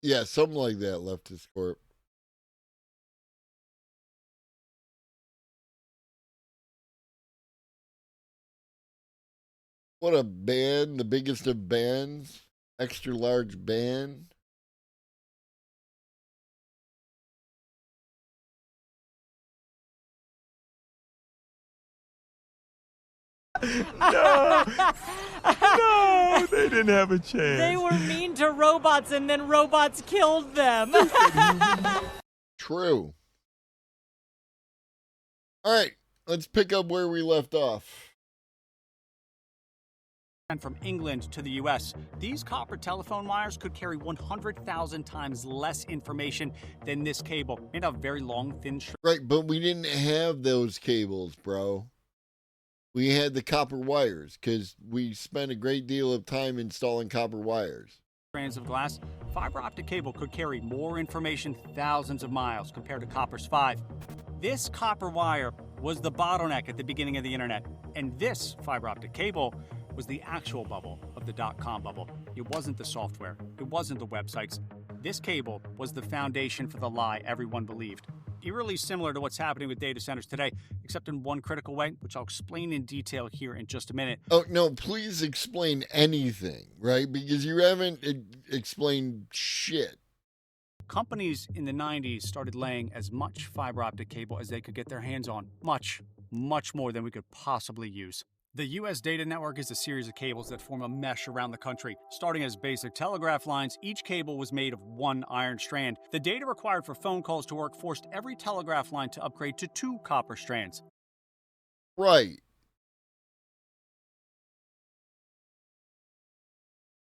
Yeah, something like that, Leftist Corp. What a band, the biggest of bands, extra large band. No, no, they didn't have a chance. They were mean to robots and then robots killed them. True. All right, let's pick up where we left off. And from England to the U.S., these copper telephone wires could carry 100,000 times less information than this cable. Made a very long, thin strand. Right, but we didn't have those cables, bro. We had the copper wires because we spent a great deal of time installing copper wires. Strands of glass. Fiber optic cable could carry more information thousands of miles compared to copper's 5. This copper wire was the bottleneck at the beginning of the internet, and this fiber optic cable was the actual bubble of the .com bubble. It wasn't the software. It wasn't the websites. This cable was the foundation for the lie everyone believed. Eerily similar to what's happening with data centers today, except in one critical way, which I'll explain in detail here in just a minute. Oh, no, please explain anything, right? Because you haven't explained shit. Companies in the 90s started laying as much fiber optic cable as they could get their hands on. Much, much more than we could possibly use. The U.S. data network is a series of cables that form a mesh around the country. Starting as basic telegraph lines, each cable was made of one iron strand. The data required for phone calls to work forced every telegraph line to upgrade to 2 copper strands. Right.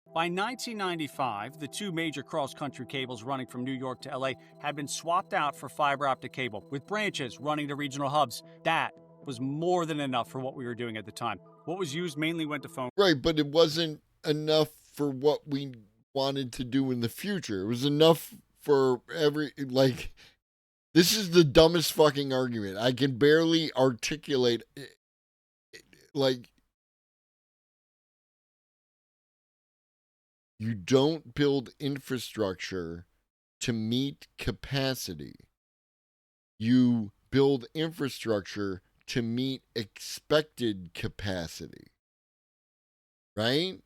By 1995, the 2 major cross-country cables running from New York to LA had been swapped out for fiber optic cable, with branches running to regional hubs. That was more than enough for what we were doing at the time. What was used mainly went to phone. Right, but it wasn't enough for what we wanted to do in the future. It was enough for this is the dumbest fucking argument. I can barely articulate you don't build infrastructure to meet capacity. You build infrastructure to meet expected capacity. Right?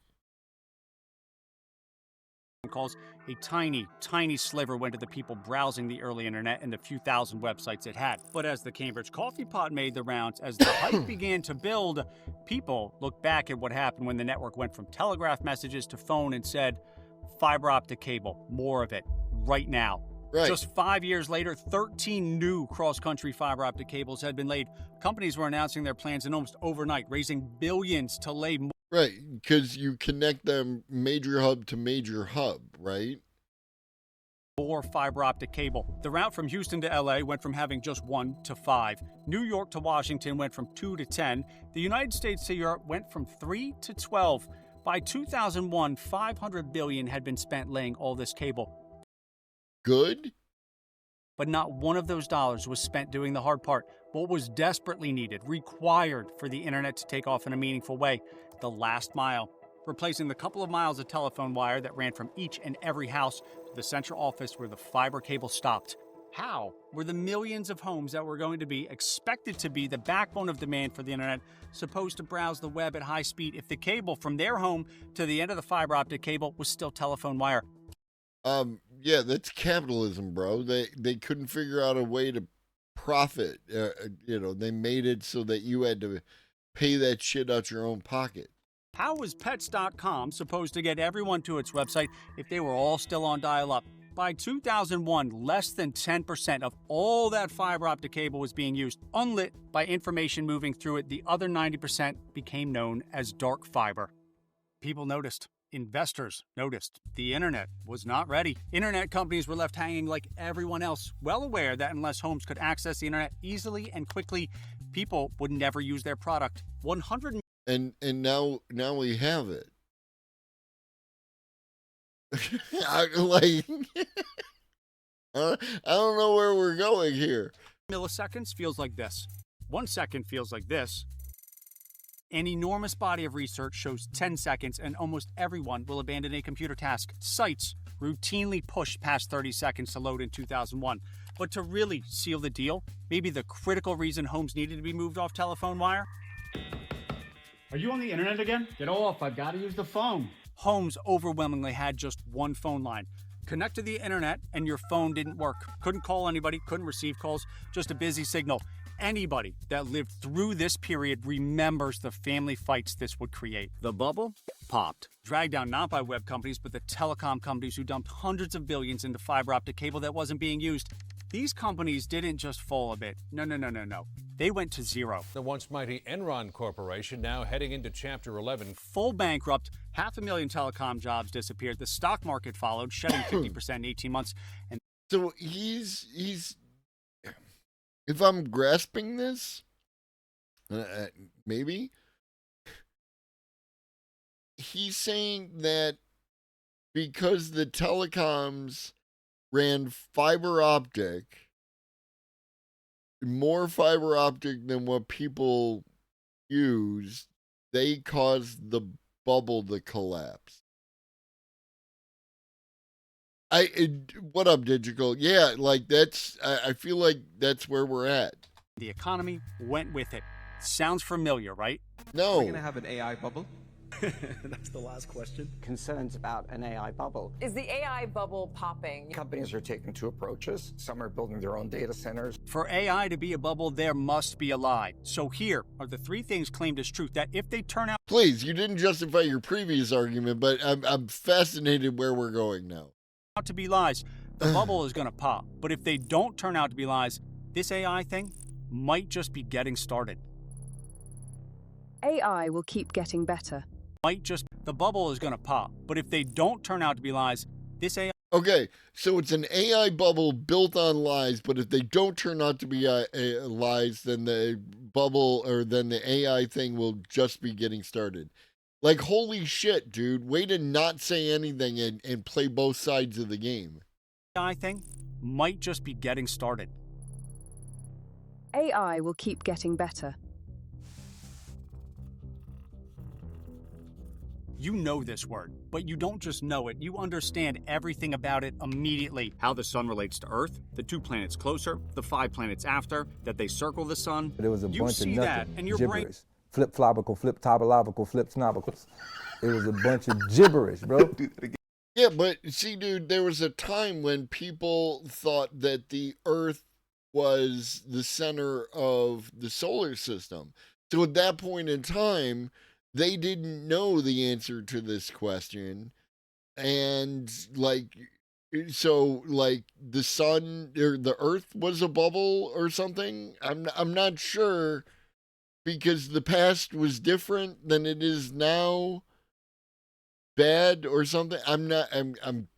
Calls, a tiny, tiny sliver went to the people browsing the early internet and the few thousand websites it had. But as the Cambridge coffee pot made the rounds, as the hype began to build, people looked back at what happened when the network went from telegraph messages to phone and said, fiber optic cable, more of it, right now. Right. Just 5 years later, 13 new cross-country fiber optic cables had been laid. Companies were announcing their plans in almost overnight, raising billions to lay more. Right, because you connect them major hub to major hub, right? More fiber optic cable. The route from Houston to LA went from having just 1 to 5. New York to Washington went from 2 to 10. The United States to Europe went from 3 to 12. By 2001, $500 billion had been spent laying all this cable. Good? But not one of those dollars was spent doing the hard part. What was desperately needed, required for the internet to take off in a meaningful way, the last mile, replacing the couple of miles of telephone wire that ran from each and every house to the central office where the fiber cable stopped. How were the millions of homes that were going to be expected to be the backbone of demand for the internet supposed to browse the web at high speed if the cable from their home to the end of the fiber optic cable was still telephone wire? Yeah, that's capitalism, bro. They couldn't figure out a way to profit. They made it so that you had to pay that shit out your own pocket. How was Pets.com supposed to get everyone to its website if they were all still on dial-up? By 2001, less than 10% of all that fiber optic cable was being used, unlit by information moving through it. The other 90% became known as dark fiber. People noticed. Investors noticed. The internet was not ready. Internet companies were left hanging like everyone else, well aware that unless homes could access the internet easily and quickly, people would never use their product. 100 And now we have it. I don't know where we're going here. milliseconds feels like this. 1 second feels like this. An enormous body of research shows 10 seconds and almost everyone will abandon a computer task. Sites routinely pushed past 30 seconds to load in 2001. But to really seal the deal, maybe the critical reason homes needed to be moved off telephone wire? Are you on the internet again? Get off, I've got to use the phone. Homes overwhelmingly had just one phone line. Connect to the internet and your phone didn't work. Couldn't call anybody, couldn't receive calls, just a busy signal. Anybody that lived through this period remembers the family fights this would create. The bubble popped. Dragged down not by web companies, but the telecom companies who dumped hundreds of billions into fiber optic cable that wasn't being used. These companies didn't just fall a bit. No. They went to zero. The once mighty Enron Corporation now heading into Chapter 11. Full bankrupt, 500,000 telecom jobs disappeared. The stock market followed, shedding 50% in 18 months. And so he's if I'm grasping this, maybe he's saying that because the telecoms ran more fiber optic than what people used, they caused the bubble to collapse. What up, Digital? Yeah, like I feel like that's where we're at. The economy went with it. Sounds familiar, right? No. We're going to have an AI bubble. That's the last question. Concerns about an AI bubble. Is the AI bubble popping? Companies are taking two approaches. Some are building their own data centers. For AI to be a bubble, there must be a lie. So here are the three things claimed as truth that if they turn out... Please, you didn't justify your previous argument, but I'm fascinated where we're going now. ...to be lies, the bubble is going to pop. But if they don't turn out to be lies, this AI thing might just be getting started. AI will keep getting better. The bubble is going to pop. But if they don't turn out to be lies, this AI... Okay, so it's an AI bubble built on lies, but if they don't turn out to be lies, then the bubble or then the AI thing will just be getting started. Like, holy shit, dude. Way to not say anything and play both sides of the game. AI thing might just be getting started. AI will keep getting better. You know this word, but you don't just know it. You understand everything about it immediately. How the sun relates to Earth, the 2 planets closer, the 5 planets after, that they circle the sun. There was a you bunch of see nothing, that, and your gibberish. brain... Flip-flobical, flip-tobological, flip-snobicals. It was a bunch of gibberish, bro. Yeah, but see, dude, there was a time when people thought that the Earth was the center of the solar system. So at that point in time, they didn't know the answer to this question. And like, so like the sun or the Earth was a bubble or something. I'm not sure, because the past was different than it is now. Bad or something. I'm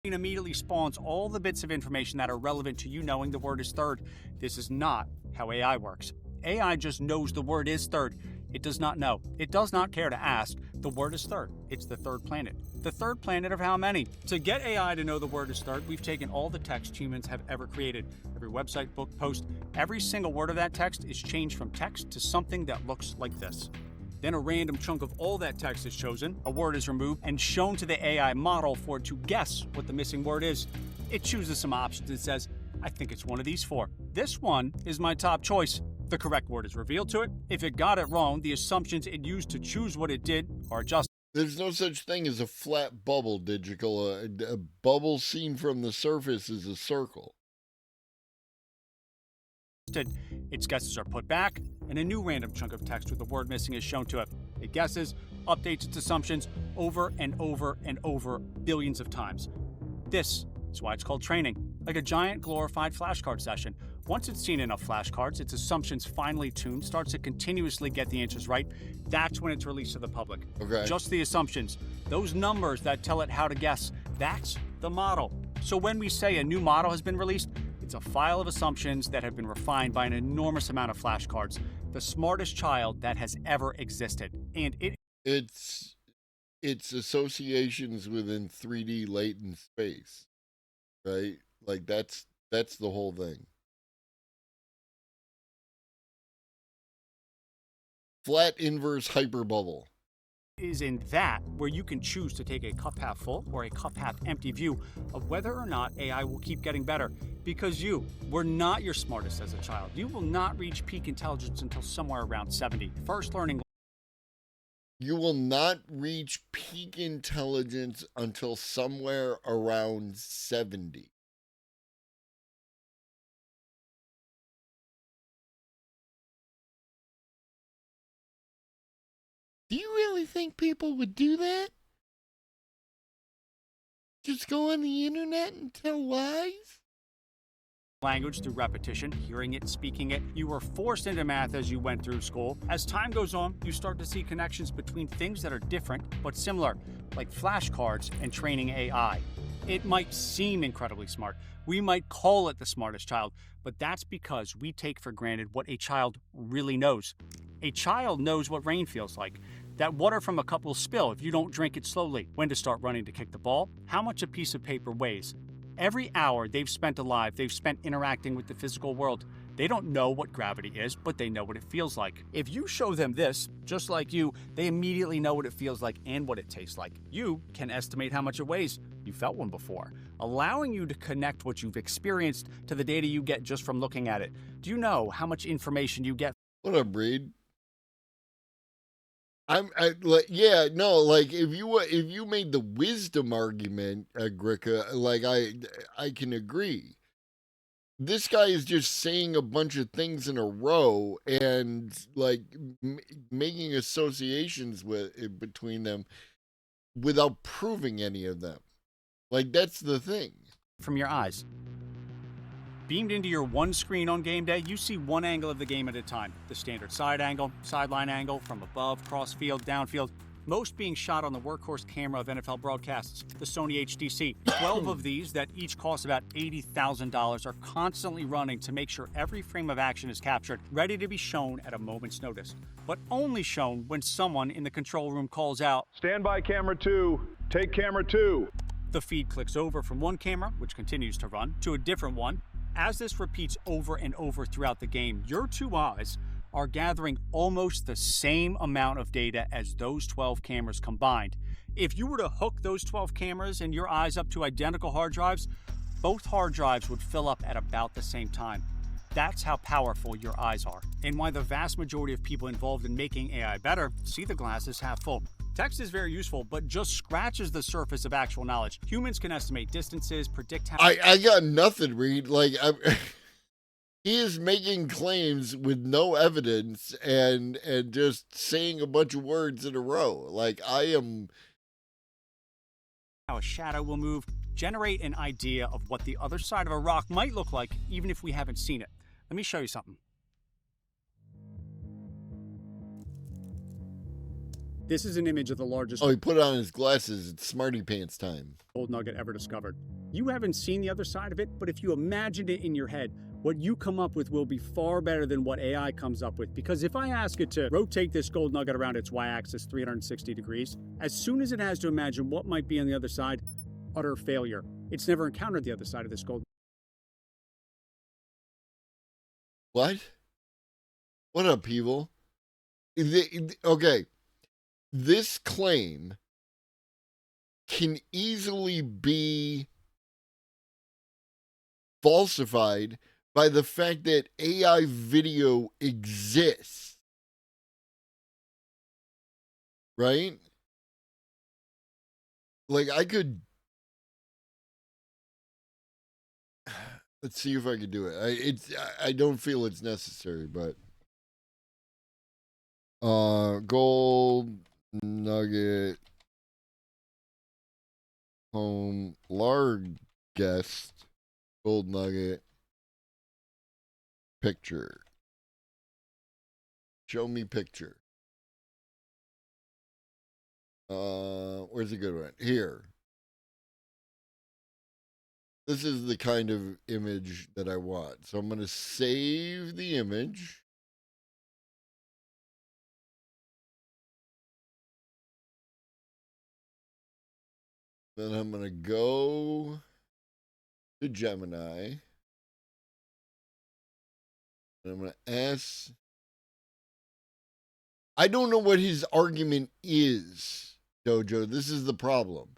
immediately spawns all the bits of information that are relevant to you knowing the word is third. This is not how AI works. AI just knows the word is third. It does not know. It does not care to ask. The word is third. It's the third planet. The third planet of how many? To get AI to know the word is third, we've taken all the text humans have ever created. Every website, book, post, every single word of that text is changed from text to something that looks like this. Then a random chunk of all that text is chosen, a word is removed, and shown to the AI model for it to guess what the missing word is. It chooses some options and says, I think it's one of these 4. This one is my top choice. The correct word is revealed to it. If it got it wrong, the assumptions it used to choose what it did are adjusted. There's no such thing as a flat bubble, Digital. A bubble seen from the surface is a circle. Its guesses are put back, and a new random chunk of text with the word missing is shown to it. It guesses, updates its assumptions over and over and over billions of times. This is why it's called training, like a giant glorified flashcard session. Once it's seen enough flashcards, its assumptions finely tuned, starts to continuously get the answers right. That's when it's released to the public. Okay. Just the assumptions, those numbers that tell it how to guess, that's the model. So when we say a new model has been released, it's a file of assumptions that have been refined by an enormous amount of flashcards. The smartest child that has ever existed. And it's associations within 3D latent space, right? Like that's the whole thing. Flat inverse hyperbubble. Is in that where you can choose to take a cup half full or a cup half empty view of whether or not AI will keep getting better. Because you were not your smartest as a child. You will not reach peak intelligence until somewhere around 70. First learning. You will not reach peak intelligence until somewhere around 70. Do you really think people would do that? Just go on the internet and tell lies? Language through repetition, hearing it, speaking it. You were forced into math as you went through school. As time goes on, you start to see connections between things that are different but similar, like flashcards and training AI. It might seem incredibly smart. We might call it the smartest child, but that's because we take for granted what a child really knows. A child knows what rain feels like, that water from a cup will spill if you don't drink it slowly, when to start running to kick the ball, how much a piece of paper weighs. Every hour they've spent alive, they've spent interacting with the physical world. They don't know what gravity is, but they know what it feels like. If you show them this, just like you, they immediately know what it feels like and what it tastes like. You can estimate how much it weighs. You felt one before, allowing you to connect what you've experienced to the data you get just from looking at it. Do you know how much information you get? What up, Reed? If you made the wisdom argument, Agrica, I can agree. This guy is just saying a bunch of things in a row and making associations between them without proving any of them. Like, that's the thing. From your eyes. Beamed into your one screen on game day, you see one angle of the game at a time. The standard side angle, sideline angle, from above, cross field, downfield. Most being shot on the workhorse camera of NFL broadcasts, the Sony HDC. 12 of these that each cost about $80,000 are constantly running to make sure every frame of action is captured, ready to be shown at a moment's notice. But only shown when someone in the control room calls out, Stand by camera 2. Take camera 2. The feed clicks over from one camera, which continues to run, to a different one. As this repeats over and over throughout the game, your two eyes are gathering almost the same amount of data as those 12 cameras combined. If you were to hook those 12 cameras and your eyes up to identical hard drives, both hard drives would fill up at about the same time. That's how powerful your eyes are, and why the vast majority of people involved in making AI better see the glass as half full. Text is very useful, but just scratches the surface of actual knowledge. Humans can estimate distances, predict how... I got nothing, Reed. He is making claims with no evidence and just saying a bunch of words in a row. How a shadow will move, generate an idea of what the other side of a rock might look like, even if we haven't seen it. Let me show you something. This is an image of the largest Oh, he put on his glasses. It's Smarty Pants time. gold nugget ever discovered. You haven't seen the other side of it, but if you imagined it in your head, what you come up with will be far better than what AI comes up with. Because if I ask it to rotate this gold nugget around its y-axis 360 degrees, as soon as it has to imagine what might be on the other side, utter failure. It's never encountered the other side of this gold. What? What up, people? Okay. This claim can easily be falsified by the fact that AI video exists. Right? I could... Let's see if I can do it. I don't feel it's necessary, but... Gold nugget home largest gold nugget picture. Show me picture. Where's a good one? Here. This is the kind of image that I want. So I'm going to save the image. Then I'm going to go to Gemini. And I'm going to ask I don't know what his argument is, Dojo. This is the problem.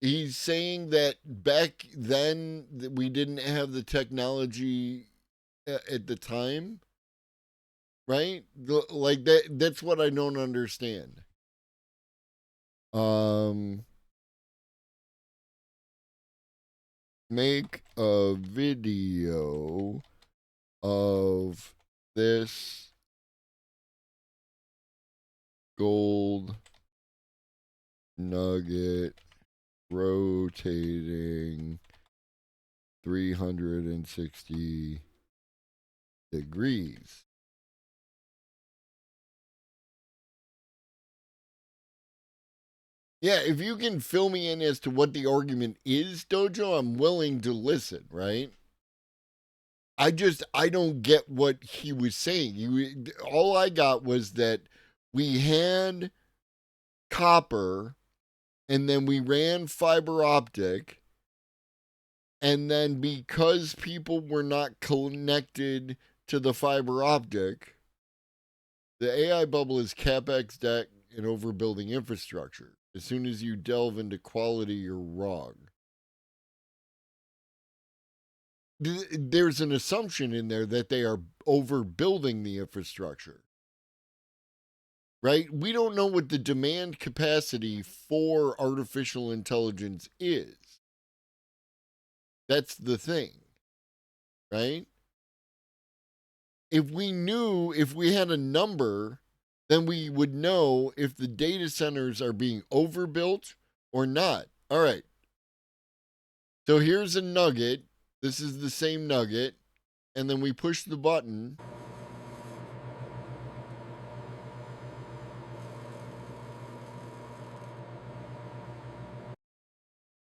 He's saying that back then that we didn't have the technology at the time, right? Like that's what I don't understand. Make a video of this gold nugget rotating 360 degrees. Yeah, if you can fill me in as to what the argument is, Dojo, I'm willing to listen, right? I don't get what he was saying. All I got was that we had copper and then we ran fiber optic, and then because people were not connected to the fiber optic, the AI bubble is CapEx, debt, and overbuilding infrastructure. As soon as you delve into quality, you're wrong. There's an assumption in there that they are overbuilding the infrastructure. Right? We don't know what the demand capacity for artificial intelligence is. That's the thing. Right? If we had a number, then we would know if the data centers are being overbuilt or not. All right. So here's a nugget. This is the same nugget. And then we push the button.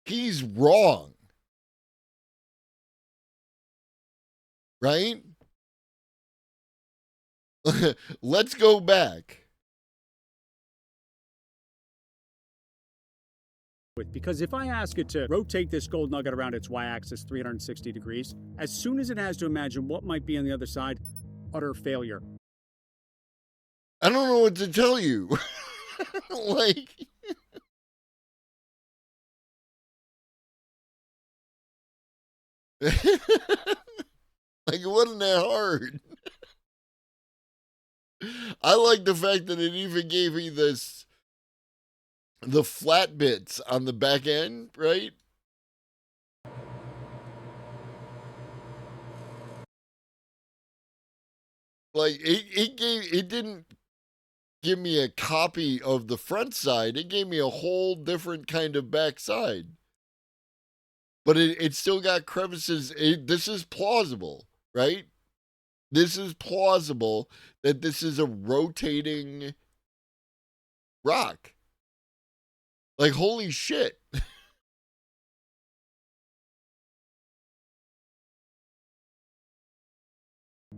He's wrong. Right? Let's go back. Because if I ask it to rotate this gold nugget around its y-axis 360 degrees, as soon as it has to imagine what might be on the other side, utter failure. I don't know what to tell you. Like, like it wasn't that hard. I like the fact that it even gave me the flat bits on the back end, right? Like it didn't give me a copy of the front side. It gave me a whole different kind of back side. But it still got crevices. This is plausible, right? This is plausible that this is a rotating rock. Like, holy shit.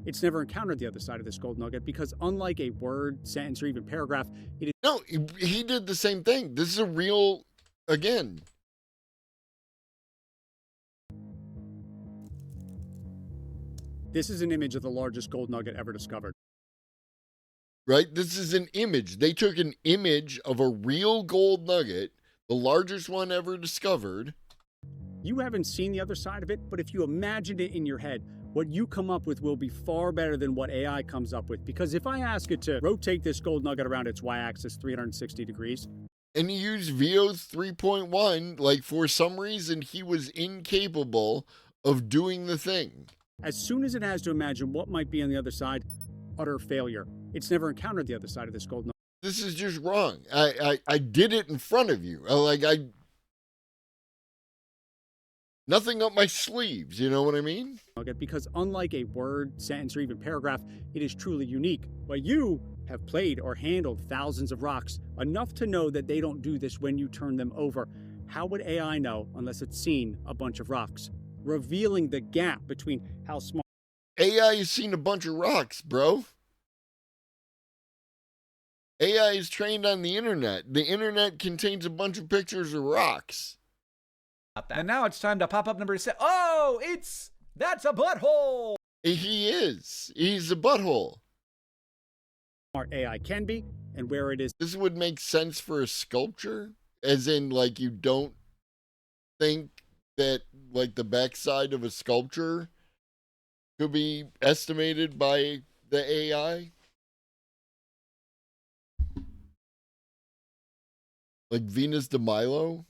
It's never encountered the other side of this gold nugget because unlike a word, sentence, or even paragraph, it is... No, he did the same thing. This is a real, again. This is an image of the largest gold nugget ever discovered. Right? This is an image. They took an image of a real gold nugget, the largest one ever discovered. You haven't seen the other side of it, but if you imagined it in your head, what you come up with will be far better than what AI comes up with. Because if I ask it to rotate this gold nugget around its y-axis 360 degrees... And he used VO's 3.1, like for some reason he was incapable of doing the thing. As soon as it has to imagine what might be on the other side, utter failure. It's never encountered the other side of this gold nugget. This is just wrong. I did it in front of you. Nothing up my sleeves, you know what I mean? Because unlike a word, sentence, or even paragraph, it is truly unique. But you have played or handled thousands of rocks, enough to know that they don't do this when you turn them over. How would AI know unless it's seen a bunch of rocks? Revealing the gap between how small... AI has seen a bunch of rocks, bro. AI is trained on the internet. The internet contains a bunch of pictures of rocks. And now it's time to pop up number 6. Oh, that's a butthole. He is. He's a butthole. Smart AI can be and where it is. This would make sense for a sculpture, as in, like, you don't think that, like, the backside of a sculpture could be estimated by the AI? Like Venus de Milo?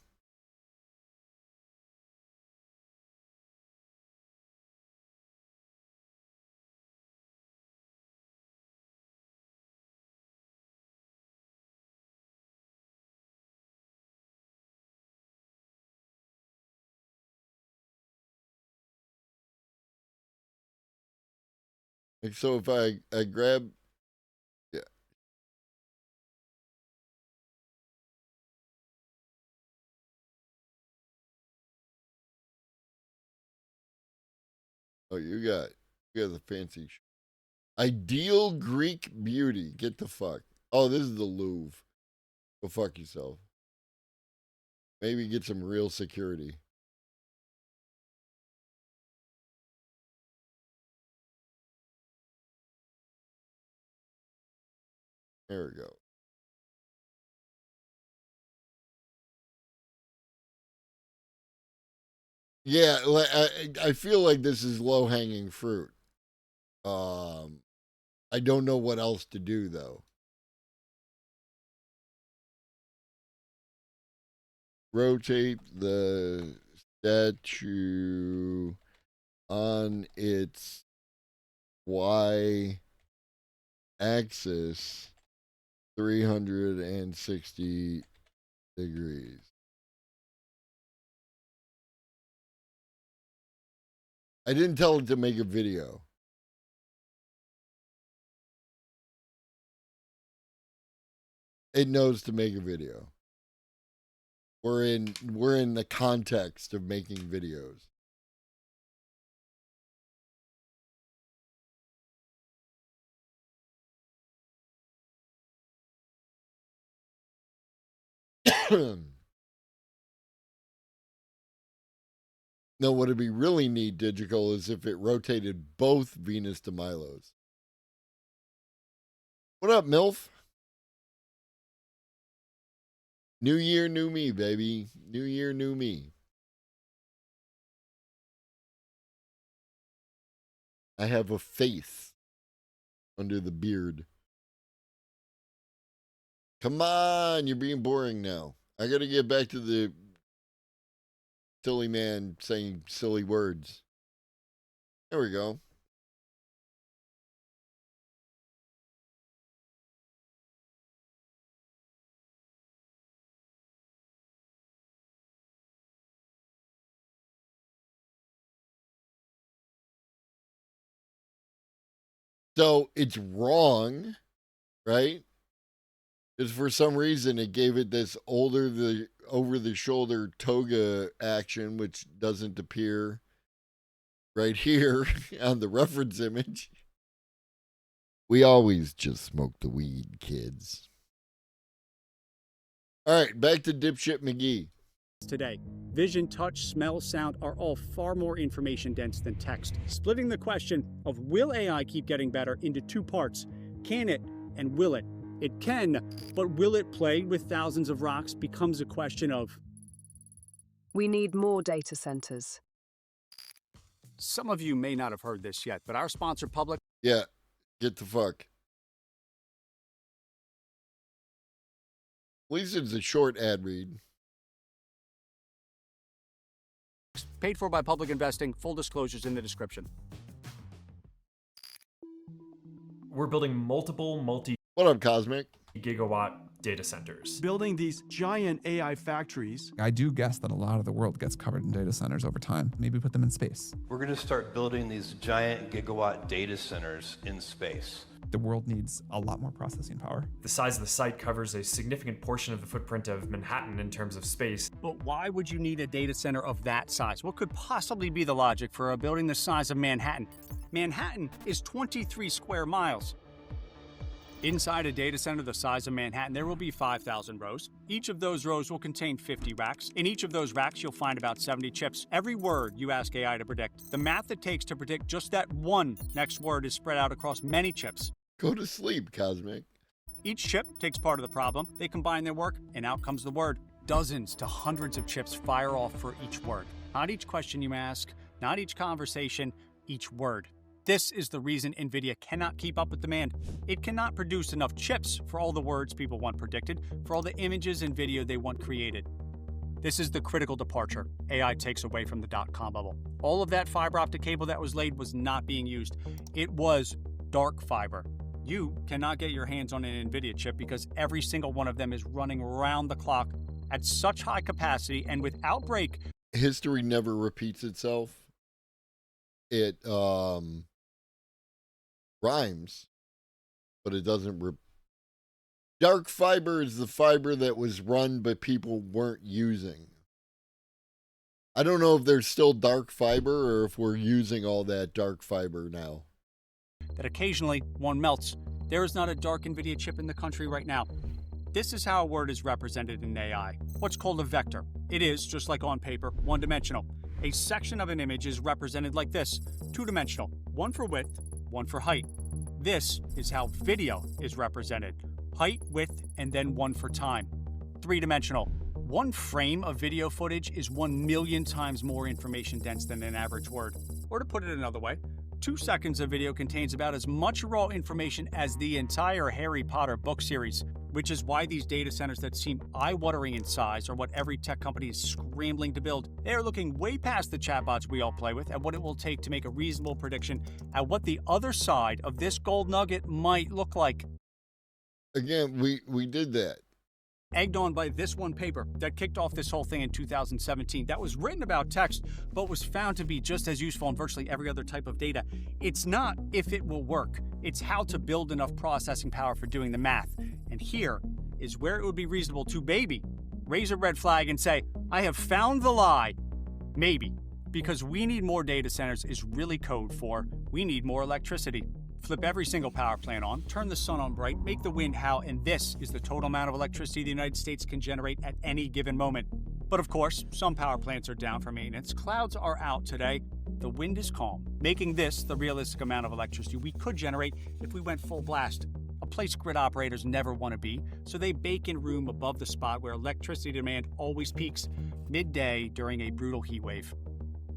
Like, so if I grab, yeah. Oh, you got the fancy. Ideal Greek beauty. Get the fuck. Oh, this is the Louvre. Go fuck yourself. Maybe get some real security. There we go. Yeah, I feel like this is low hanging fruit. I don't know what else to do though. Rotate the statue on its Y axis 360 degrees. I didn't tell it to make a video. It knows to make a video. We're in the context of making videos. No, what would be really neat, Digital, is if it rotated both Venus de Milos. What up, MILF? New year, new me, baby. New year, new me. I have a face under the beard. Come on, you're being boring now. I gotta get back to the silly man saying silly words. There we go. So it's wrong, right? Because for some reason it gave it this over the shoulder toga action, which doesn't appear right here on the reference image. We always just smoke the weed, kids. All right, back to dipshit McGee. Today, vision, touch, smell, sound are all far more information dense than text, splitting the question of will AI keep getting better into two parts. Can it and will it? It can, but will it play with thousands of rocks becomes a question of... We need more data centers. Some of you may not have heard this yet, but our sponsor, Public... Yeah, get the fuck. At least it's a short ad read. Paid for by Public Investing. Full disclosures in the description. We're building multiple What up, Cosmic? gigawatt data centers. Building these giant AI factories. I do guess that a lot of the world gets covered in data centers over time. Maybe put them in space. We're going to start building these giant gigawatt data centers in space. The world needs a lot more processing power. The size of the site covers a significant portion of the footprint of Manhattan in terms of space. But why would you need a data center of that size? What could possibly be the logic for a building the size of Manhattan? Manhattan is 23 square miles. Inside a data center the size of Manhattan, there will be 5,000 rows. Each of those rows will contain 50 racks. In each of those racks, you'll find about 70 chips. Every word you ask AI to predict, the math it takes to predict just that one next word is spread out across many chips. Go to sleep, Cosmic. Each chip takes part of the problem, they combine their work, and out comes the word. Dozens to hundreds of chips fire off for each word. Not each question you ask, not each conversation, each word. This is the reason NVIDIA cannot keep up with demand. It cannot produce enough chips for all the words people want predicted, for all the images and video they want created. This is the critical departure AI takes away from the dot-com bubble. All of that fiber optic cable that was laid was not being used. It was dark fiber. You cannot get your hands on an NVIDIA chip because every single one of them is running around the clock at such high capacity and without break. History never repeats itself. It rhymes, but it doesn't. Dark fiber is the fiber that was run but people weren't using. I don't know if there's still dark fiber or if we're using all that dark fiber now. That occasionally one melts. There is not a dark NVIDIA chip in the country right now. This is how a word is represented in AI. What's called a vector. It is, just like on paper, one-dimensional. A section of an image is represented like this, two-dimensional, one for width, one for height. This is how video is represented. Height, width, and then one for time. Three-dimensional. One frame of video footage is 1,000,000 times more information dense than an average word. Or to put it another way, 2 seconds of video contains about as much raw information as the entire Harry Potter book series, which is why these data centers that seem eye-watering in size are what every tech company is scrambling to build. They are looking way past the chatbots we all play with and what it will take to make a reasonable prediction at what the other side of this gold nugget might look like. Again, we did that. Egged on by this one paper that kicked off this whole thing in 2017 that was written about text but was found to be just as useful in virtually every other type of data. It's not if it will work, it's how to build enough processing power for doing the math. And here is where it would be reasonable to maybe raise a red flag and say, I have found the lie. Maybe. Because we need more data centers is really code for we need more electricity. Flip every single power plant on, turn the sun on bright, make the wind howl, and this is the total amount of electricity the United States can generate at any given moment. But of course, some power plants are down for maintenance, clouds are out today, the wind is calm, making this the realistic amount of electricity we could generate if we went full blast. A place grid operators never want to be, so they bake in room above the spot where electricity demand always peaks, midday during a brutal heat wave.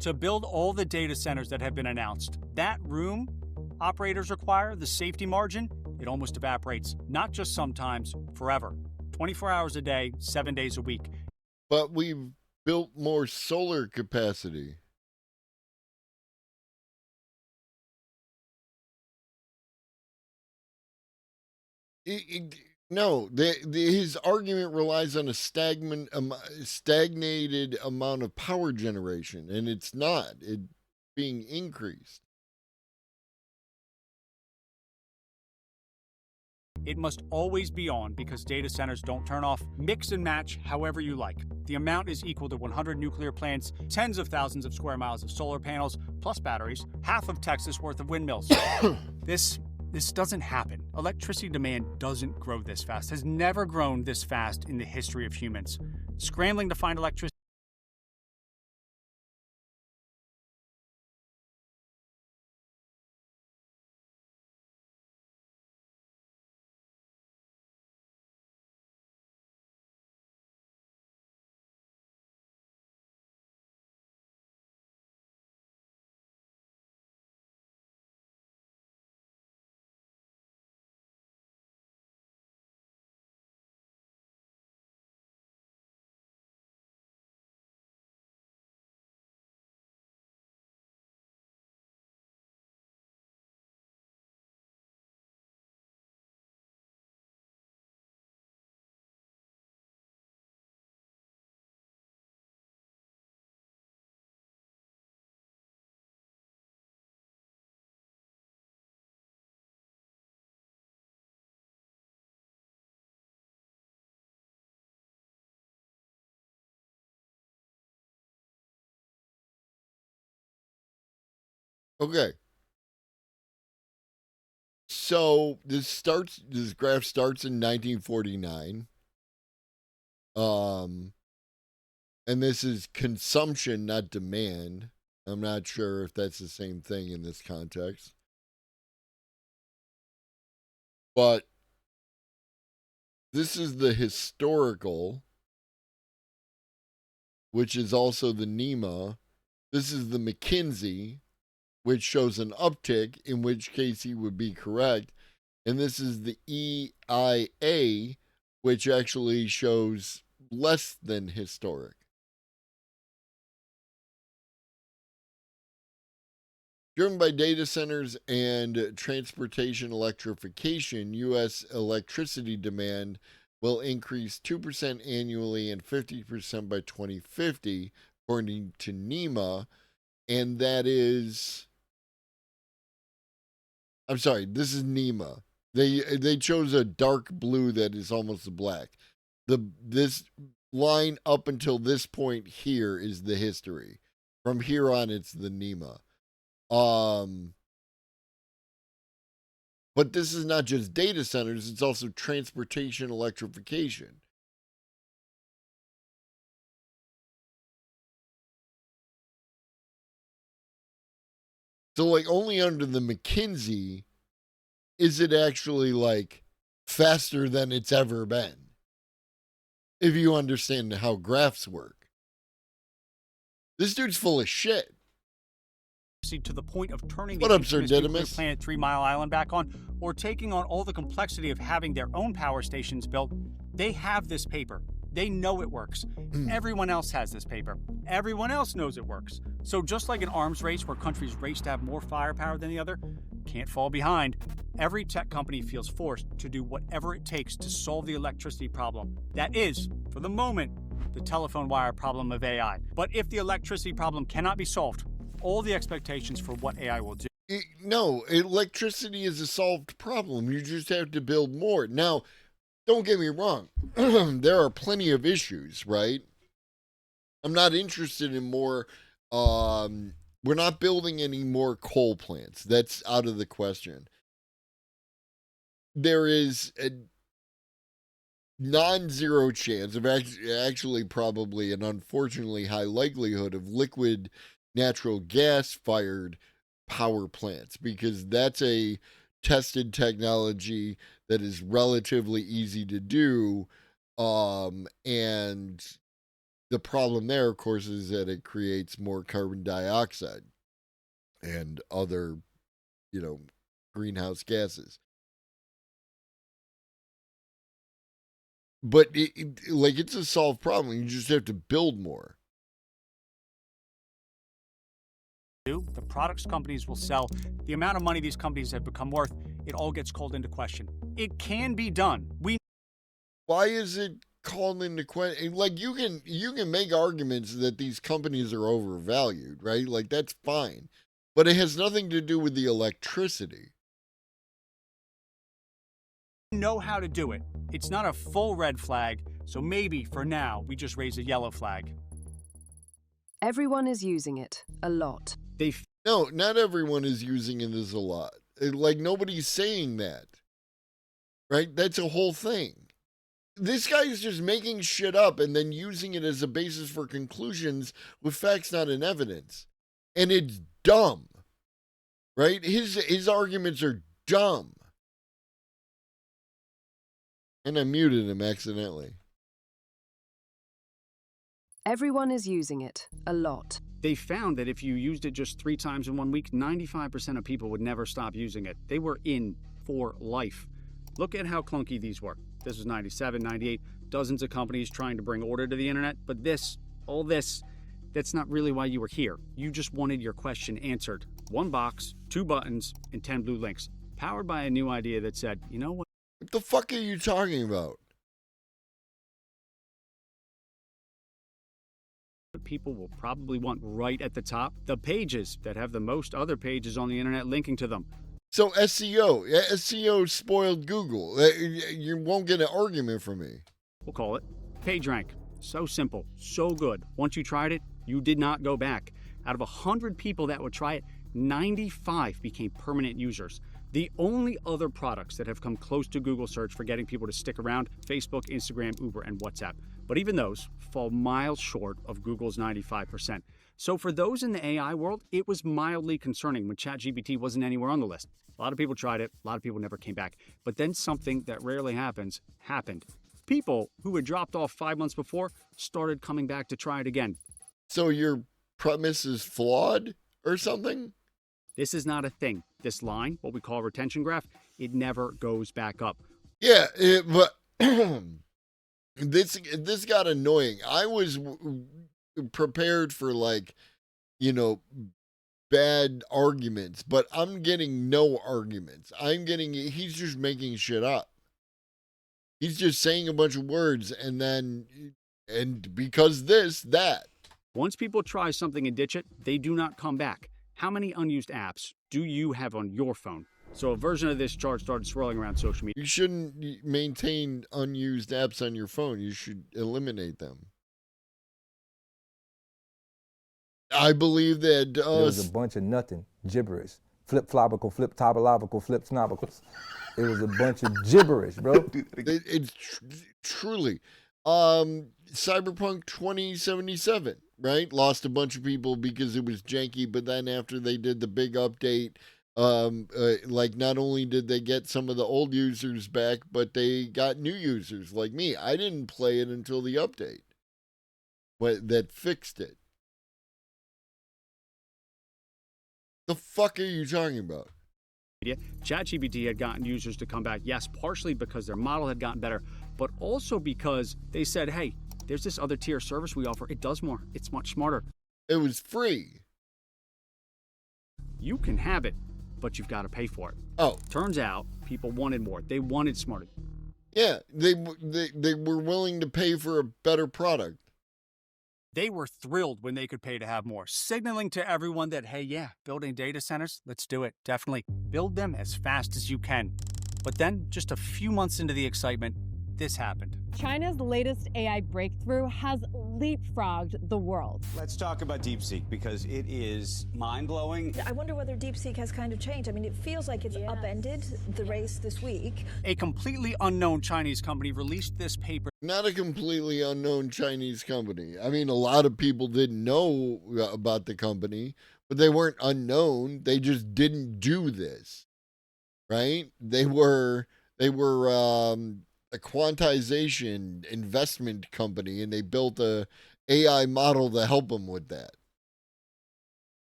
To build all the data centers that have been announced, that room operators require, the safety margin, it almost evaporates. Not just sometimes, forever. 24 hours a day, 7 days a week. But we've built more solar capacity. No, his argument relies on a stagnated amount of power generation, and it's not. It's being increased. It must always be on because data centers don't turn off. Mix and match however you like. The amount is equal to 100 nuclear plants, tens of thousands of square miles of solar panels, plus batteries, half of Texas worth of windmills. This doesn't happen. Electricity demand doesn't grow this fast, has never grown this fast in the history of humans. Scrambling to find electricity. Okay. So this graph starts in 1949. And this is consumption, not demand. I'm not sure if that's the same thing in this context. But This is the historical, which is also the NEMA. This is the McKinsey, which shows an uptick, in which case he would be correct. And this is the EIA, which actually shows less than historic. Driven by data centers and transportation electrification, U.S. electricity demand will increase 2% annually and 50% by 2050, according to NEMA. And that is, I'm sorry, this is NEMA. They chose a dark blue that is almost black. This line up until this point here is the history. From here on, it's the NEMA. But this is not just data centers, it's also transportation electrification. So, like, only under the McKinsey is it actually, like, faster than it's ever been. If you understand how graphs work. This dude's full of shit. To the point of turning What the up, Sir infamous nuclear Didymus? plant 3 Mile Island back on, or taking on all the complexity of having their own power stations built. They have this paper. They know it works. Everyone else has this paper. Everyone else knows it works. So just like an arms race where countries race to have more firepower than the other, can't fall behind. Every tech company feels forced to do whatever it takes to solve the electricity problem. That is, for the moment, the telephone wire problem of AI. But if the electricity problem cannot be solved, all the expectations for what AI will do. No, electricity is a solved problem. You just have to build more. Now, don't get me wrong. There are plenty of issues, right? I'm not interested in more. We're not building any more coal plants. That's out of the question. There is a non-zero chance of actually probably an unfortunately high likelihood of liquid natural gas fired power plants, because that's a tested technology that is relatively easy to do. And the problem there, of course, is that it creates more carbon dioxide and other, greenhouse gases. But it's a solved problem. You just have to build more. The products companies will sell, the amount of money these companies have become worth, it all gets called into question. It can be done. Why is it called into question? Like, you can make arguments that these companies are overvalued, right? Like, that's fine. But it has nothing to do with the electricity. Know how to do it. It's not a full red flag, so maybe for now we just raise a yellow flag. Everyone is using it a lot. No, not everyone is using it as a lot. Like, nobody's saying that. Right? That's a whole thing. This guy is just making shit up and then using it as a basis for conclusions with facts not in evidence. And it's dumb. Right? His arguments are dumb. And I muted him accidentally. Everyone is using it a lot. They found that if you used it just 3 times in 1 week, 95% of people would never stop using it. They were in for life. Look at how clunky these were. This was 97, 98, dozens of companies trying to bring order to the internet. But all this, that's not really why you were here. You just wanted your question answered. 1 box, 2 buttons, and 10 blue links. Powered by a new idea that said, you know what? What the fuck are you talking about? People will probably want right at the top, the pages that have the most other pages on the internet linking to them. So SEO spoiled Google. You won't get an argument from me. We'll call it PageRank. So simple, so good. Once you tried it, you did not go back. Out of 100 people that would try it, 95 became permanent users. The only other products that have come close to Google search for getting people to stick around, Facebook, Instagram, Uber, and WhatsApp. But even those fall miles short of Google's 95%. So for those in the AI world, it was mildly concerning when ChatGPT wasn't anywhere on the list. A lot of people tried it. A lot of people never came back. But then something that rarely happens happened. People who had dropped off 5 months before started coming back to try it again. So your premise is flawed or something? This is not a thing. This line, what we call a retention graph, it never goes back up. Yeah, but this got annoying. I was prepared for, like, you know, bad arguments, but I'm getting no arguments. He's just making shit up. He's just saying a bunch of words and because that. Once people try something and ditch it, they do not come back. How many unused apps do you have on your phone? So a version of this chart started swirling around social media. You shouldn't maintain unused apps on your phone. You should eliminate them. I believe that there was a bunch of nothing, gibberish, flip-flopical, flip-tobological, flip-snobicals. It was a bunch of gibberish, bro. It's truly. Cyberpunk 2077, right? Lost a bunch of people because it was janky, but then after they did the big update, like, not only did they get some of the old users back, but they got new users like me. I didn't play it until the update, but that fixed it. The fuck are you talking about? ChatGPT had gotten users to come back, yes, partially because their model had gotten better, but also because they said, hey, there's this other tier service we offer. It does more. It's much smarter. It was free. You can have it, but you've got to pay for it. Oh. Turns out people wanted more. They wanted smarter. Yeah, they were willing to pay for a better product. They were thrilled when they could pay to have more, signaling to everyone that, hey, yeah, building data centers, let's do it. Definitely build them as fast as you can. But then, just a few months into the excitement, this happened. China's latest AI breakthrough has leapfrogged the world. Let's talk about DeepSeek because it is mind-blowing. I wonder whether DeepSeek has kind of changed. I mean, it feels like it's upended the race this week. A completely unknown Chinese company released this paper. Not a completely unknown Chinese company. I mean, a lot of people didn't know about the company, but they weren't unknown. They just didn't do this, right? They were a quantization investment company, and they built a AI model to help them with that.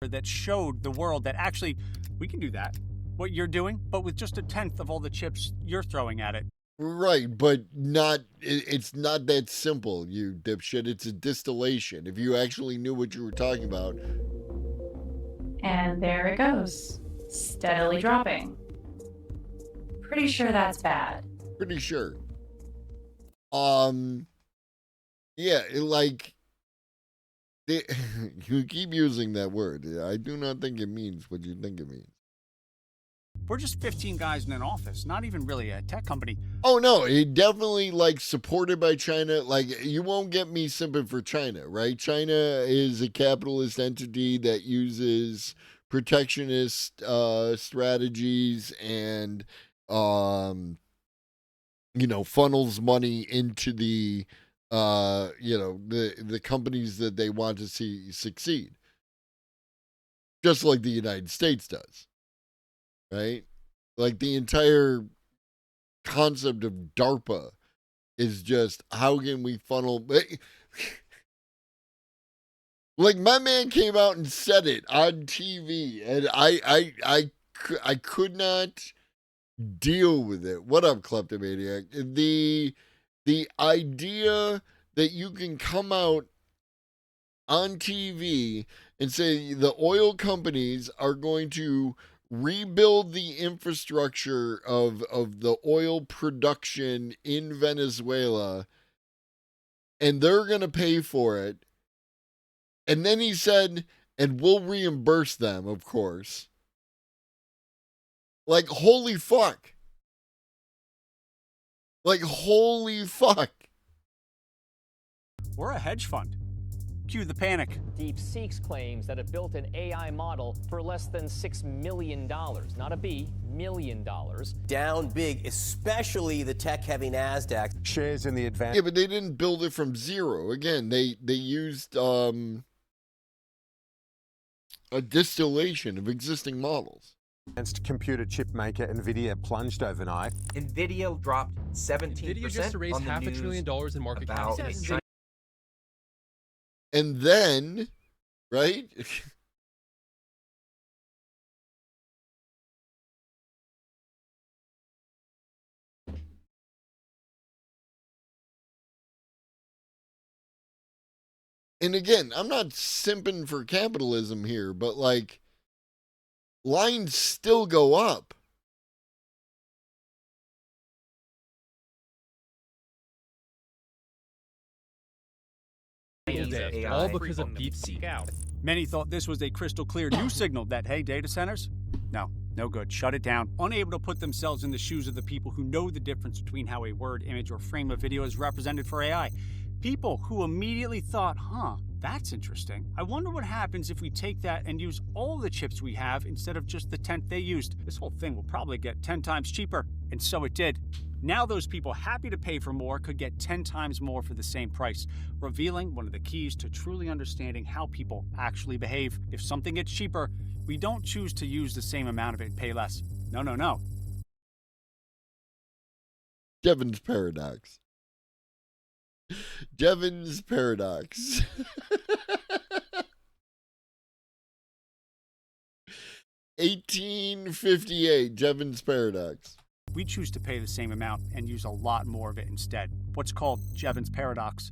That showed the world that actually we can do that, what you're doing, but with just 1/10 of all the chips you're throwing at it. Right, but it's not that simple, you dipshit. It's a distillation. If you actually knew what you were talking about. And there it goes, steadily dropping. Pretty sure that's bad. Pretty sure. Yeah, you keep using that word. I do not think it means what you think it means. We're just 15 guys in an office, not even really a tech company. Oh no, it definitely, like, supported by China. Like, you won't get me simping for China, right? China is a capitalist entity that uses protectionist strategies and funnels money into the the companies that they want to see succeed, just like the United States does, right? Like, the entire concept of DARPA is just, how can we funnel? Like, my man came out and said it on TV, and I could not deal with it. What up, kleptomaniac? The idea that you can come out on TV and say the oil companies are going to rebuild the infrastructure of the oil production in Venezuela, and they're going to pay for it. And then he said, and we'll reimburse them, of course. Like, holy fuck. Like, holy fuck. We're a hedge fund. Cue the panic. DeepSeek's claims that it built an AI model for less than $6 million. Not a B, $1 million. Down big, especially the tech-heavy NASDAQ. Shares in the advance. Yeah, but they didn't build it from zero. Again, they used a distillation of existing models. Computer chip maker NVIDIA plunged overnight. NVIDIA dropped 17%. NVIDIA just erased $500 billion in market cap. And then, right? And again, I'm not simping for capitalism here, but like, lines still go up. All because of DeepSeek. Many thought this was a crystal clear news signal that, hey, data centers? No good. Shut it down. Unable to put themselves in the shoes of the people who know the difference between how a word, image, or frame of video is represented for AI. People who immediately thought, that's interesting. I wonder what happens if we take that and use all the chips we have instead of just the 10th they used. This whole thing will probably get 10 times cheaper. And so it did. Now those people happy to pay for more could get 10 times more for the same price, revealing one of the keys to truly understanding how people actually behave. If something gets cheaper, we don't choose to use the same amount of it and pay less. No. Jevons paradox. Jevons paradox. (1858) Jevons paradox. We choose to pay the same amount and use a lot more of it instead. What's called Jevons paradox.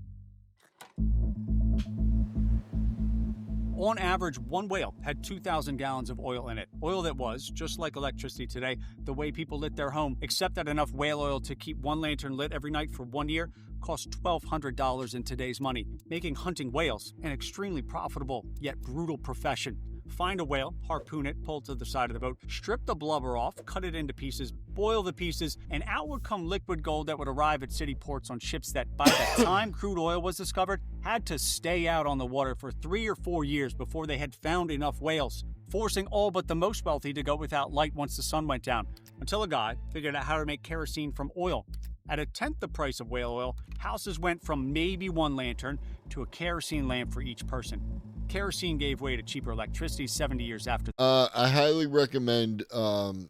On average, one whale had 2,000 gallons of oil in it. Oil that was, just like electricity today, the way people lit their home, except that enough whale oil to keep one lantern lit every night for 1 year cost $1,200 in today's money, making hunting whales an extremely profitable yet brutal profession. Find a whale, harpoon it, pull it to the side of the boat, strip the blubber off, cut it into pieces, boil the pieces, and out would come liquid gold that would arrive at city ports on ships that, by the time crude oil was discovered, had to stay out on the water for 3 or 4 years before they had found enough whales, forcing all but the most wealthy to go without light once the sun went down, until a guy figured out how to make kerosene from oil. At a tenth the price of whale oil, houses went from maybe one lantern to a kerosene lamp for each person. Kerosene gave way to cheaper electricity 70 years after. I highly recommend the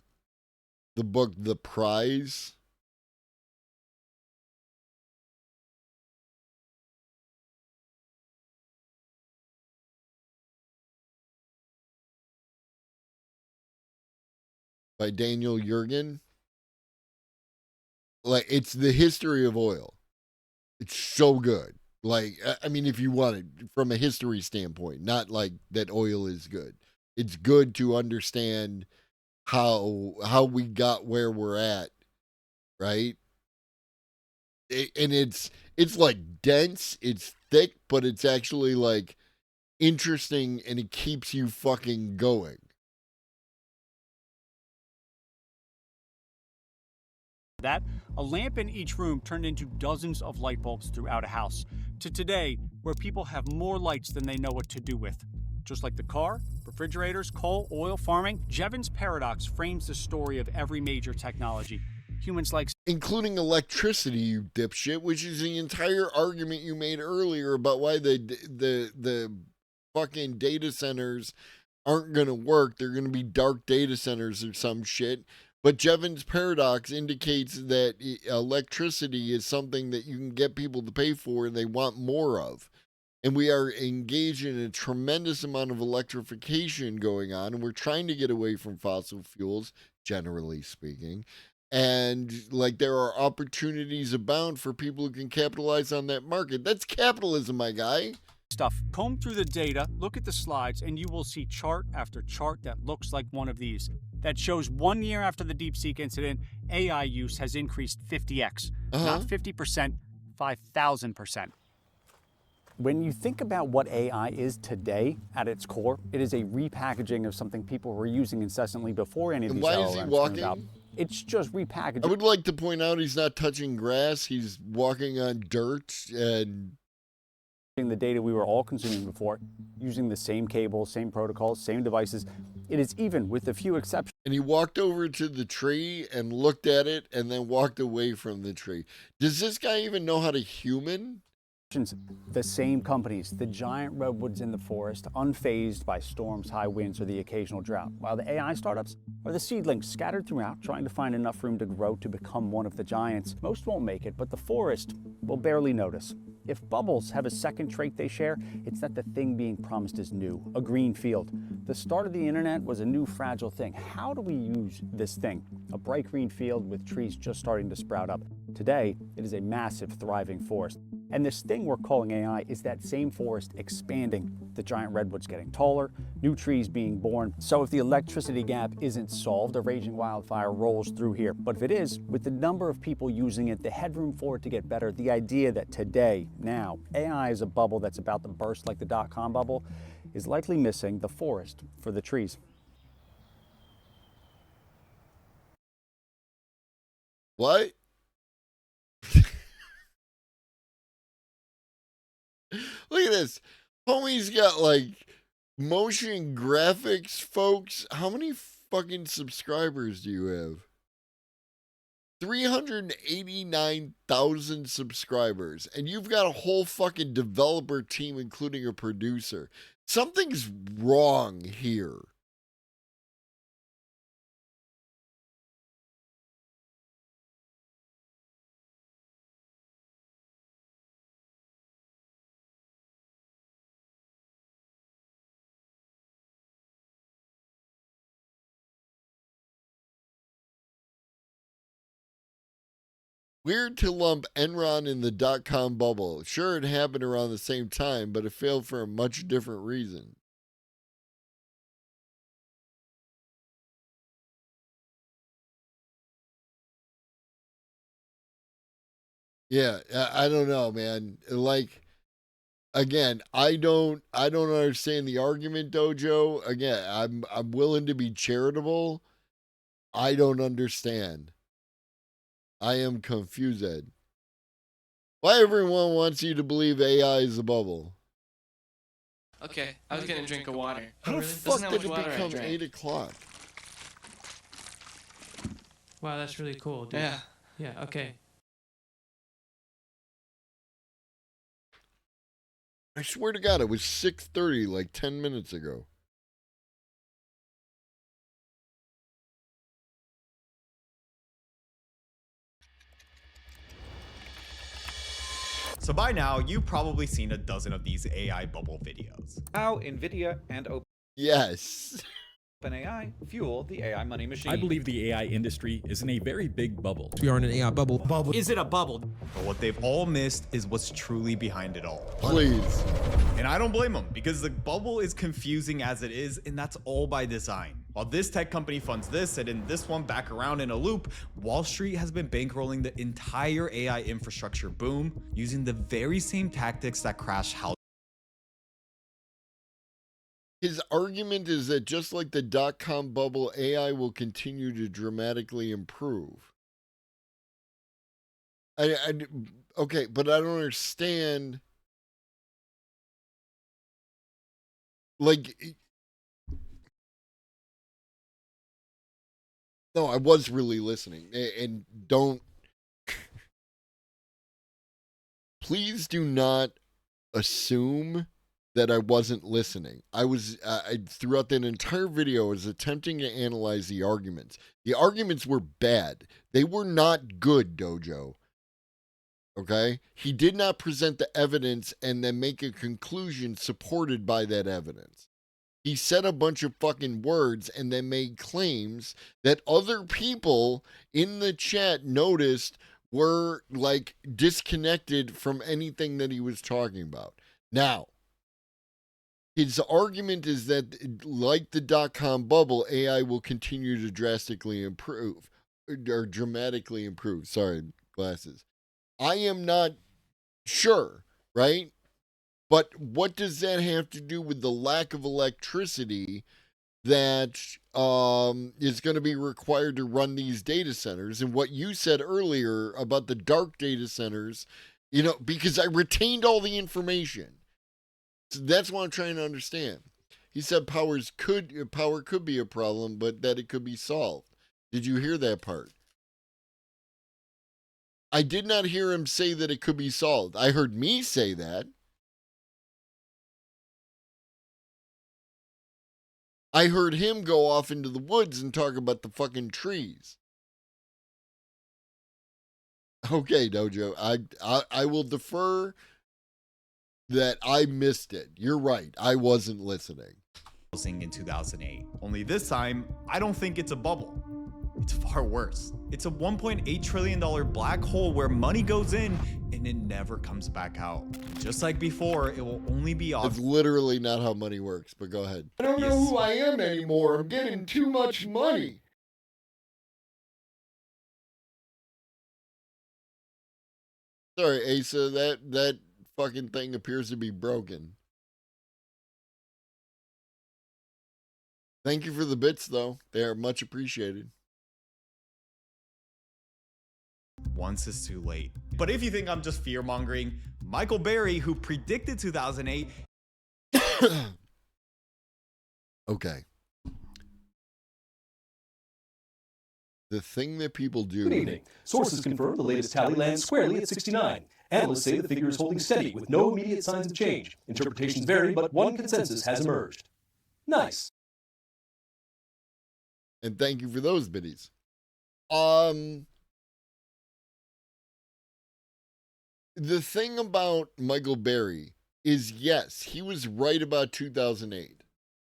book The Prize. By Daniel Yergin. Like, it's the history of oil. It's so good. Like, I mean, if you want it from a history standpoint, not like that oil is good. It's good to understand how we got where we're at, right? And it's like dense, it's thick, but it's actually like interesting, and it keeps you fucking going. That, a lamp in each room turned into dozens of light bulbs throughout a house, to today, where people have more lights than they know what to do with. Just like the car, refrigerators, coal, oil, farming, Jevons paradox frames the story of every major technology. Humans like... Including electricity, you dipshit, which is the entire argument you made earlier about why the fucking data centers aren't going to work. They're going to be dark data centers or some shit. But Jevons paradox indicates that electricity is something that you can get people to pay for and they want more of. And we are engaged in a tremendous amount of electrification going on, and we're trying to get away from fossil fuels, generally speaking. And like, there are opportunities abound for people who can capitalize on that market. That's capitalism, my guy. Stuff. Comb through the data, look at the slides, and you will see chart after chart that looks like one of these. That shows 1 year after the DeepSeek incident, AI use has increased 50x. Not 50%, 5,000%. When you think about what AI is today at its core, it is a repackaging of something people were using incessantly before any of these LLMs. Why is he walking? It's just repackaging. I would like to point out he's not touching grass. He's walking on dirt and... the data we were all consuming before, using the same cables, same protocols, same devices. It is even, with a few exceptions. And he walked over to the tree and looked at it and then walked away from the tree. Does this guy even know how to human? The same companies, the giant redwoods in the forest, unfazed by storms, high winds, or the occasional drought, while the AI startups are the seedlings scattered throughout, trying to find enough room to grow to become one of the giants. Most won't make it, but the forest will barely notice. If bubbles have a second trait they share, it's that the thing being promised is new, a green field. The start of the internet was a new fragile thing. How do we use this thing? A bright green field with trees just starting to sprout up. Today, it is a massive, thriving forest. And this thing we're calling AI is that same forest expanding, the giant redwoods getting taller, new trees being born. So if the electricity gap isn't solved, a raging wildfire rolls through here. But if it is, with the number of people using it, the headroom for it to get better, the idea that today, now, AI is a bubble that's about to burst like the dot-com bubble is likely missing the forest for the trees. What? Look at this. Homie's got like motion graphics, folks. How many fucking subscribers do you have? 389,000 subscribers. And you've got a whole fucking developer team, including a producer. Something's wrong here. Weird to lump Enron in the dot-com bubble. Sure, it happened around the same time, but it failed for a much different reason. Yeah, I don't know, man. Like, again, I don't understand the argument, Dojo. Again, I'm willing to be charitable. I don't understand. I am confused. Why everyone wants you to believe AI is a bubble? Okay, I was getting a drink of water. How the fuck did it become 8 o'clock? Wow, that's really cool, dude. Yeah. Yeah, okay. I swear to God, it was 6:30 like 10 minutes ago. So by now, you've probably seen a dozen of these AI bubble videos. How NVIDIA and Yes. OpenAI fuel the AI money machine. I believe the AI industry is in a very big bubble. We are in an AI bubble. Is it a bubble? But what they've all missed is what's truly behind it all. Please. And I don't blame them, because the bubble is confusing as it is, and that's all by design. While this tech company funds this, and in this one back around in a loop, Wall Street has been bankrolling the entire AI infrastructure boom using the very same tactics that crashed house. His argument is that just like the dot-com bubble, AI will continue to dramatically improve. Okay, but I don't understand. Like, no, I was really listening. And don't, please do not assume that I wasn't listening. I was, throughout that entire video, I was attempting to analyze the arguments. The arguments were bad. They were not good, Dojo. Okay? He did not present the evidence and then make a conclusion supported by that evidence. He said a bunch of fucking words and then made claims that other people in the chat noticed were like disconnected from anything that he was talking about. Now, his argument is that, like the dot-com bubble, AI will continue to drastically improve, or dramatically improve. Sorry, glasses. I am not sure, right? But what does that have to do with the lack of electricity that is going to be required to run these data centers? And what you said earlier about the dark data centers, you know, because I retained all the information. So that's what I'm trying to understand. He said power could be a problem, but that it could be solved. Did you hear that part? I did not hear him say that it could be solved. I heard me say that. I heard him go off into the woods and talk about the fucking trees. Okay, Dojo, I will defer that I missed it. You're right. I wasn't listening. In 2008. Only this time, I don't think it's a bubble. It's far worse. It's a $1.8 trillion black hole where money goes in and it never comes back out. Just like before, it will only be off. That's literally not how money works, but go ahead. I don't know who I am anymore. I'm getting too much money. Sorry, Asa, that fucking thing appears to be broken. Thank you for the bits, though. They are much appreciated. Once it's too late. But if you think I'm just fear-mongering, Michael Berry, who predicted 2008... Okay. The thing that people do... Good evening. Sources confirm the latest tally lands squarely at 69. Analysts say the figure is holding steady with no immediate signs of change. Interpretations vary, but one consensus has emerged. Nice. And thank you for those biddies. The thing about Michael Berry is, yes, he was right about 2008.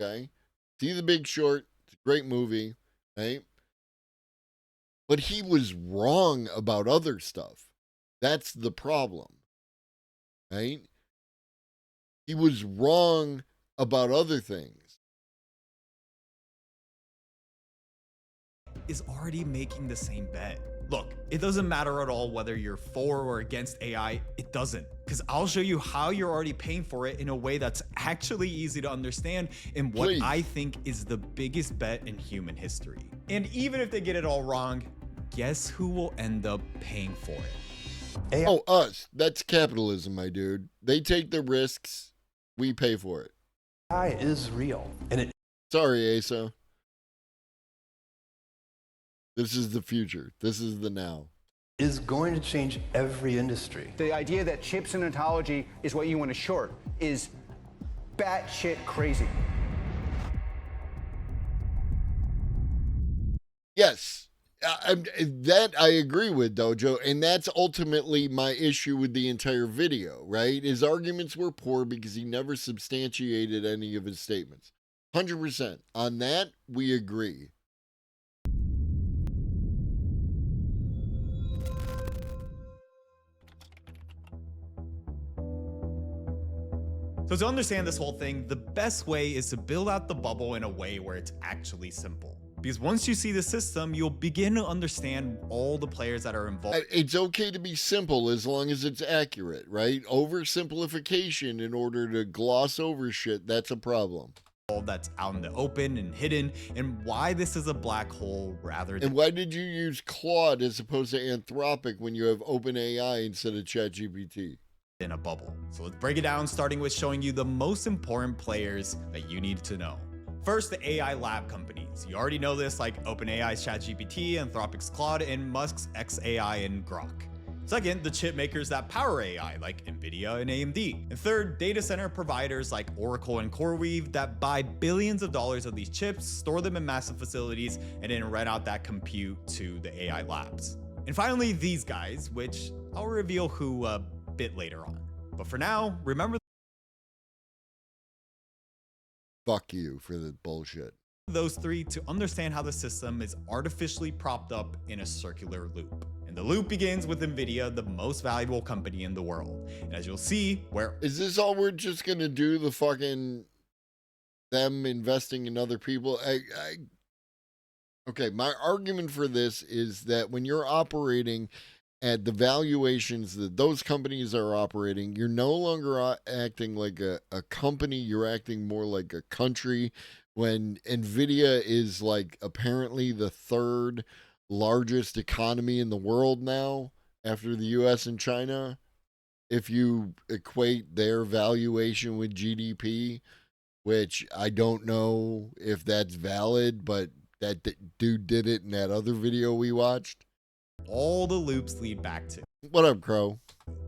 Okay? See The Big Short. It's a great movie. Right? But he was wrong about other stuff. That's the problem. Right? He was wrong about other things. Is already making the same bet. Look, it doesn't matter at all whether you're for or against AI, it doesn't. Because I'll show you how you're already paying for it in a way that's actually easy to understand and what I think is the biggest bet in human history. And even if they get it all wrong, guess who will end up paying for it? AI. Oh, us. That's capitalism, my dude. They take the risks, we pay for it. AI is real. And it Sorry, Asa. This is the future. This is the now. is going to change every industry. The idea that chips and ontology is what you want to short is batshit crazy. Yes. That I agree with, Dojo, and that's ultimately my issue with the entire video, right? His arguments were poor because he never substantiated any of his statements. 100%. On that, we agree. So to understand this whole thing, the best way is to build out the bubble in a way where it's actually simple. Because once you see the system, you'll begin to understand all the players that are involved. It's okay to be simple as long as it's accurate, right? Oversimplification in order to gloss over shit, that's a problem. All that's out in the open and hidden, and why this is a black hole rather than... And why did you use Claude as opposed to Anthropic when you have OpenAI instead of ChatGPT? In a bubble. So let's break it down, starting with showing you the most important players that you need to know. First, the AI lab companies. You already know this, like OpenAI's ChatGPT, Anthropic's Claude, and Musk's xAI and Grok. Second, the chip makers that power AI, like NVIDIA and AMD. And third, data center providers like Oracle and CoreWeave that buy billions of dollars of these chips, store them in massive facilities, and then rent out that compute to the AI labs. And finally, these guys, which I'll reveal who a bit later on. But for now, remember Fuck you for the bullshit. Those three to understand how the system is artificially propped up in a circular loop. And the loop begins with NVIDIA, the most valuable company in the world. And as you'll see, where... Is this all we're just gonna do, the fucking... them investing in other people? Okay, my argument for this is that when you're operating at the valuations that those companies are operating, you're no longer acting like a company, you're acting more like a country. When NVIDIA is like apparently the third largest economy in the world now after the US and China, if you equate their valuation with GDP, which I don't know if that's valid, but that dude did it in that other video we watched. all the loops lead back to. What up, Crow?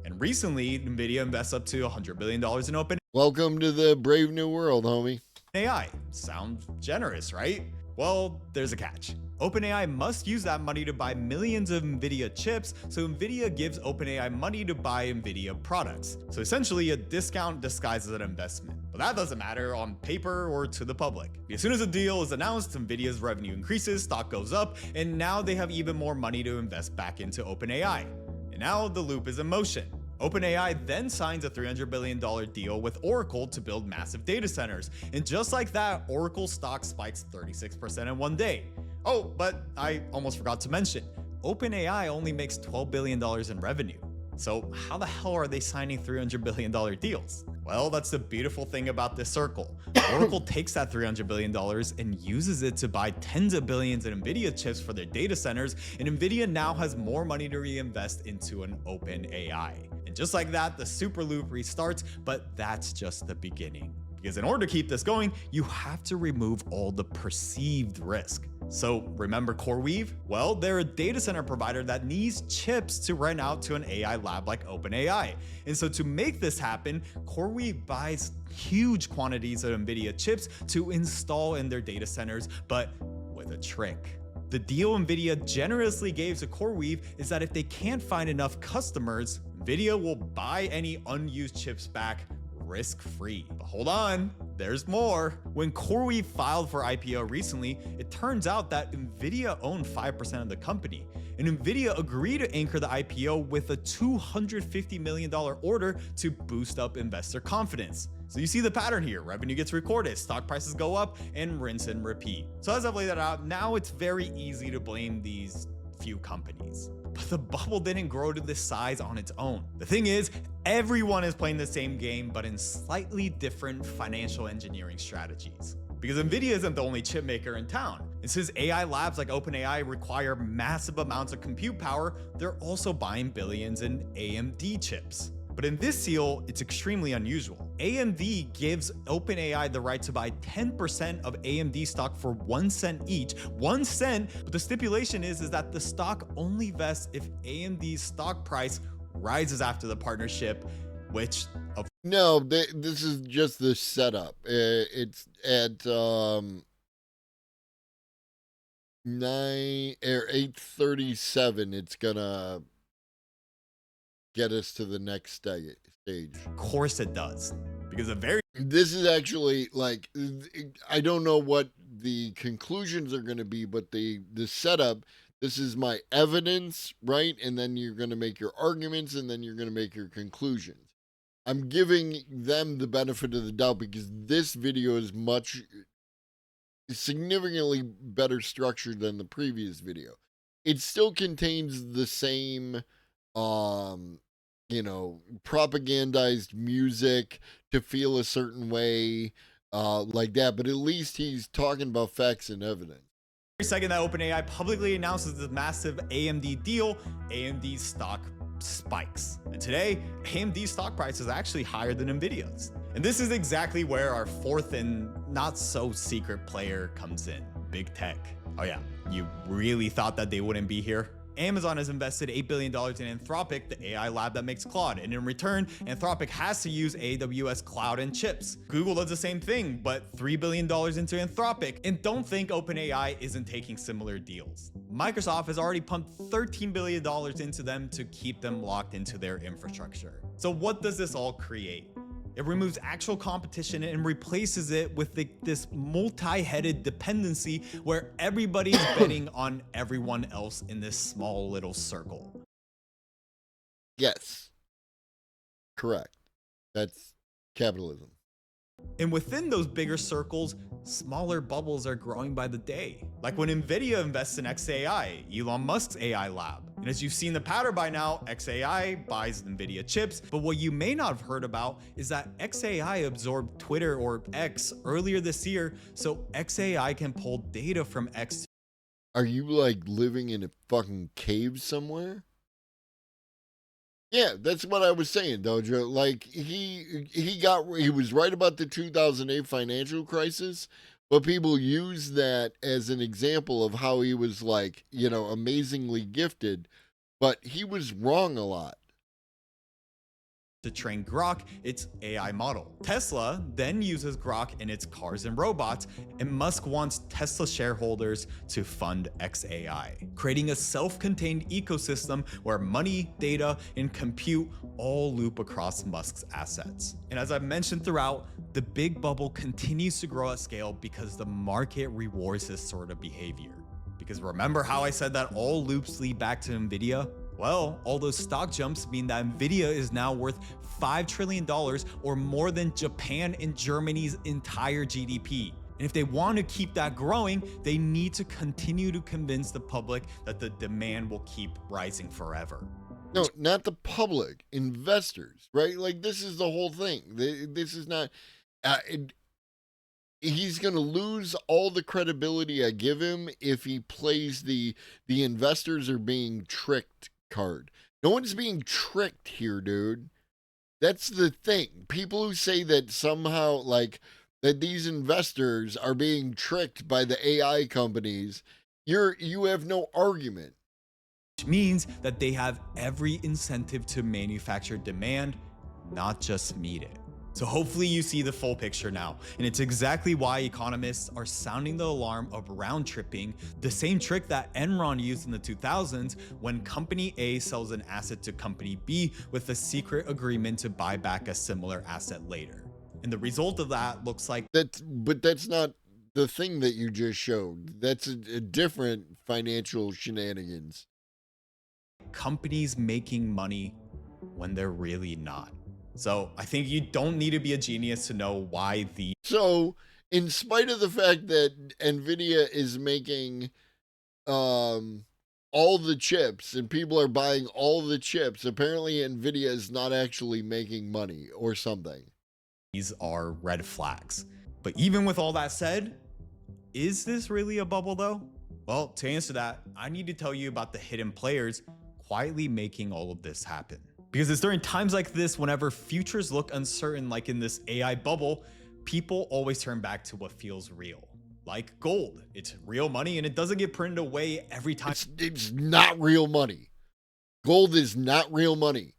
And recently, NVIDIA invests up to $100 billion in open Welcome to the brave new world, homie. AI. Sounds generous, right? Well, there's a catch. OpenAI must use that money to buy millions of NVIDIA chips, so NVIDIA gives OpenAI money to buy NVIDIA products. So essentially, a discount disguised as an investment. But that doesn't matter on paper or to the public. As soon as a deal is announced, NVIDIA's revenue increases, stock goes up, and now they have even more money to invest back into OpenAI. And now the loop is in motion. OpenAI then signs a $300 billion deal with Oracle to build massive data centers. And just like that, Oracle stock spikes 36% in one day. Oh, but I almost forgot to mention, OpenAI only makes $12 billion in revenue. So how the hell are they signing $300 billion deals? Well, that's the beautiful thing about this circle. Oracle takes that $300 billion and uses it to buy tens of billions in NVIDIA chips for their data centers, and NVIDIA now has more money to reinvest into an OpenAI. And just like that, the super loop restarts, but that's just the beginning. Because in order to keep this going, you have to remove all the perceived risk. So remember CoreWeave? Well, they're a data center provider that needs chips to rent out to an AI lab like OpenAI. And so to make this happen, CoreWeave buys huge quantities of NVIDIA chips to install in their data centers, but with a trick. The deal NVIDIA generously gave to CoreWeave is that if they can't find enough customers, NVIDIA will buy any unused chips back risk-free. But hold on, there's more. When CoreWeave filed for IPO recently, it turns out that NVIDIA owned 5% of the company. And NVIDIA agreed to anchor the IPO with a $250 million order to boost up investor confidence. So you see the pattern here. Revenue gets recorded, stock prices go up, and rinse and repeat. So as I've laid that out, now it's very easy to blame these few companies. But the bubble didn't grow to this size on its own. The thing is, everyone is playing the same game, but in slightly different financial engineering strategies. Because NVIDIA isn't the only chip maker in town. And since AI labs like OpenAI require massive amounts of compute power, they're also buying billions in AMD chips. But in this deal, it's extremely unusual. AMD gives OpenAI the right to buy 10% of AMD stock for 1 cent each. 1 cent, but the stipulation is that the stock only vests if AMD's stock price rises after the partnership, which... No, this is just the setup. It's at 8:37. It's gonna get us to the next stage. Of course it does. Because this is actually like, I don't know what the conclusions are going to be, but the setup, this is my evidence, right? And then you're going to make your arguments, and then you're going to make your conclusions. I'm giving them the benefit of the doubt because this video is significantly better structured than the previous video. It still contains the same propagandized music to feel a certain way, like that, but at least he's talking about facts and evidence. Every second that OpenAI publicly announces this massive AMD deal, AMD's stock spikes. And today, AMD's stock price is actually higher than NVIDIA's. And this is exactly where our fourth and not so secret player comes in, big tech. Oh yeah, you really thought that they wouldn't be here? Amazon has invested $8 billion in Anthropic, the AI lab that makes Claude, and in return, Anthropic has to use AWS cloud and chips. Google does the same thing, but $3 billion into Anthropic, and don't think OpenAI isn't taking similar deals. Microsoft has already pumped $13 billion into them to keep them locked into their infrastructure. So what does this all create? It removes actual competition and replaces it with this multi-headed dependency where everybody's betting on everyone else in this small little circle. Yes. Correct. That's capitalism. And within those bigger circles, smaller bubbles are growing by the day. Like when NVIDIA invests in xAI, Elon Musk's AI lab. And as you've seen the pattern by now, xAI buys NVIDIA chips. But what you may not have heard about is that xAI absorbed Twitter or X earlier this year, so xAI can pull data from X. Are you like living in a fucking cave somewhere? Yeah, that's what I was saying, Dojo. Like he was right about the 2008 financial crisis, but people use that as an example of how he was like, you know, amazingly gifted, but he was wrong a lot. To train Grok, its AI model. Tesla then uses Grok in its cars and robots, and Musk wants Tesla shareholders to fund xAI, creating a self-contained ecosystem where money, data, and compute all loop across Musk's assets. And as I've mentioned throughout, the big bubble continues to grow at scale because the market rewards this sort of behavior. Because remember how I said that all loops lead back to NVIDIA? Well, all those stock jumps mean that NVIDIA is now worth $5 trillion or more than Japan and Germany's entire GDP. And if they want to keep that growing, they need to continue to convince the public that the demand will keep rising forever. No, not the public, investors, right? Like, this is the whole thing. This is not, he's going to lose all the credibility I give him if he plays the investors are being tricked card. No one's being tricked here, dude. That's the thing. People who say that somehow, like, that these investors are being tricked by the AI companies, you have no argument. Which means that they have every incentive to manufacture demand, not just meet it. So hopefully you see the full picture now, and it's exactly why economists are sounding the alarm of round tripping, the same trick that Enron used in the 2000s when company A sells an asset to company B with a secret agreement to buy back a similar asset later. And the result of that looks like but that's not the thing that you just showed. That's a different financial shenanigans. Companies making money when they're really not. So I think you don't need to be a genius to know why the... So in spite of the fact that NVIDIA is making all the chips and people are buying all the chips, apparently NVIDIA is not actually making money or something. These are red flags. But even with all that said, is this really a bubble though? Well, to answer that, I need to tell you about the hidden players quietly making all of this happen. Because it's during times like this, whenever futures look uncertain, like in this AI bubble, people always turn back to what feels real. Like gold. It's real money and it doesn't get printed away every time. It's not real money. Gold is not real money.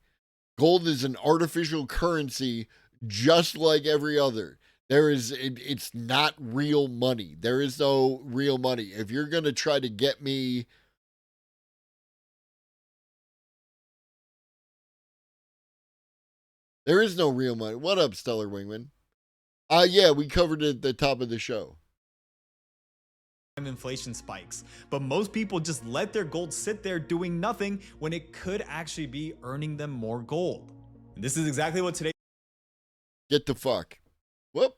Gold is an artificial currency just like every other. It's not real money. There is no real money. If you're going to try to get me... There is no real money. What up, Stellar Wingman? Yeah, we covered it at the top of the show. Inflation spikes, but most people just let their gold sit there doing nothing when it could actually be earning them more gold. And this is exactly what today... Get the fuck. Whoop.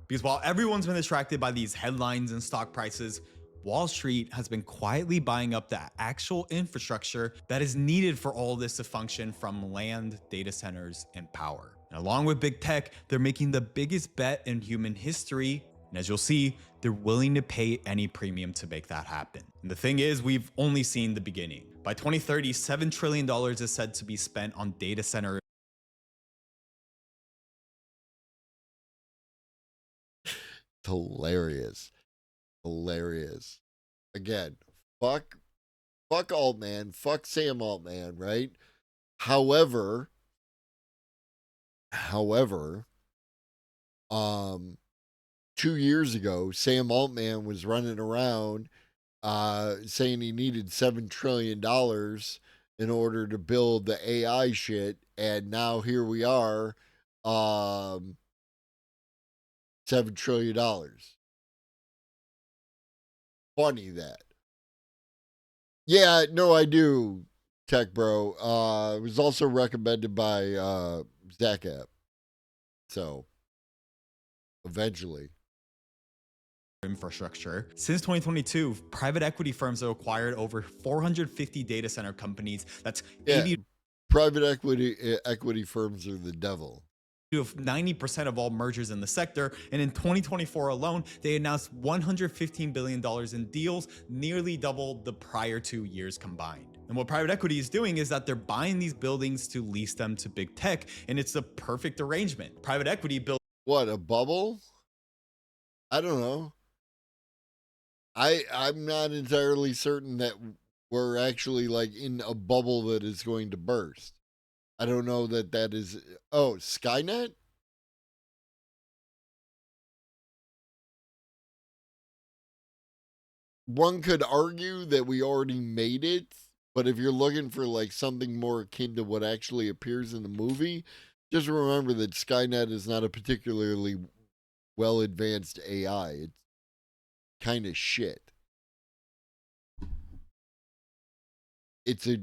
Because while everyone's been distracted by these headlines and stock prices, Wall Street has been quietly buying up the actual infrastructure that is needed for all this to function, from land, data centers, and power. And along with big tech, they're making the biggest bet in human history. And as you'll see, they're willing to pay any premium to make that happen. And the thing is, we've only seen the beginning. By 2030, $7 trillion is said to be spent on data center. Hilarious. Hilarious. Again, fuck Altman, fuck Sam Altman, right? However, 2 years ago, Sam Altman was running around saying he needed $7 trillion in order to build the AI shit, and now here we are, $7 trillion. Funny that. Yeah, no, I do, Tech Bro. It was also recommended by Zach App. So, eventually. Infrastructure. Since 2022, private equity firms have acquired over 450 data center companies. That's 80. Private equity firms are the devil. of 90% of all mergers in the sector, and in 2024 alone, they announced $115 billion in deals, nearly double the prior 2 years combined. And what private equity is doing is that they're buying these buildings to lease them to big tech, and it's the perfect arrangement. Private equity built what, a bubble? I don't know. I'm not entirely certain that we're actually like in a bubble that is going to burst. I don't know that that is. Oh, Skynet? One could argue that we already made it, but if you're looking for like something more akin to what actually appears in the movie, just remember that Skynet is not a particularly well advanced AI. It's kind of shit. It's a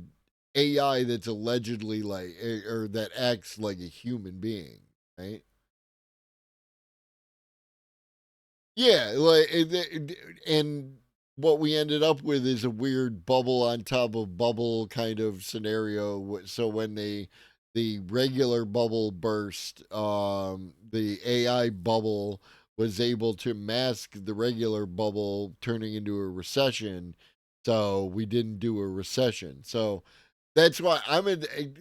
AI that's allegedly like, or that acts like a human being, right? Yeah, like, and what we ended up with is a weird bubble on top of bubble kind of scenario. So when the regular bubble burst, the AI bubble was able to mask the regular bubble turning into a recession. So we didn't do a recession. So that's why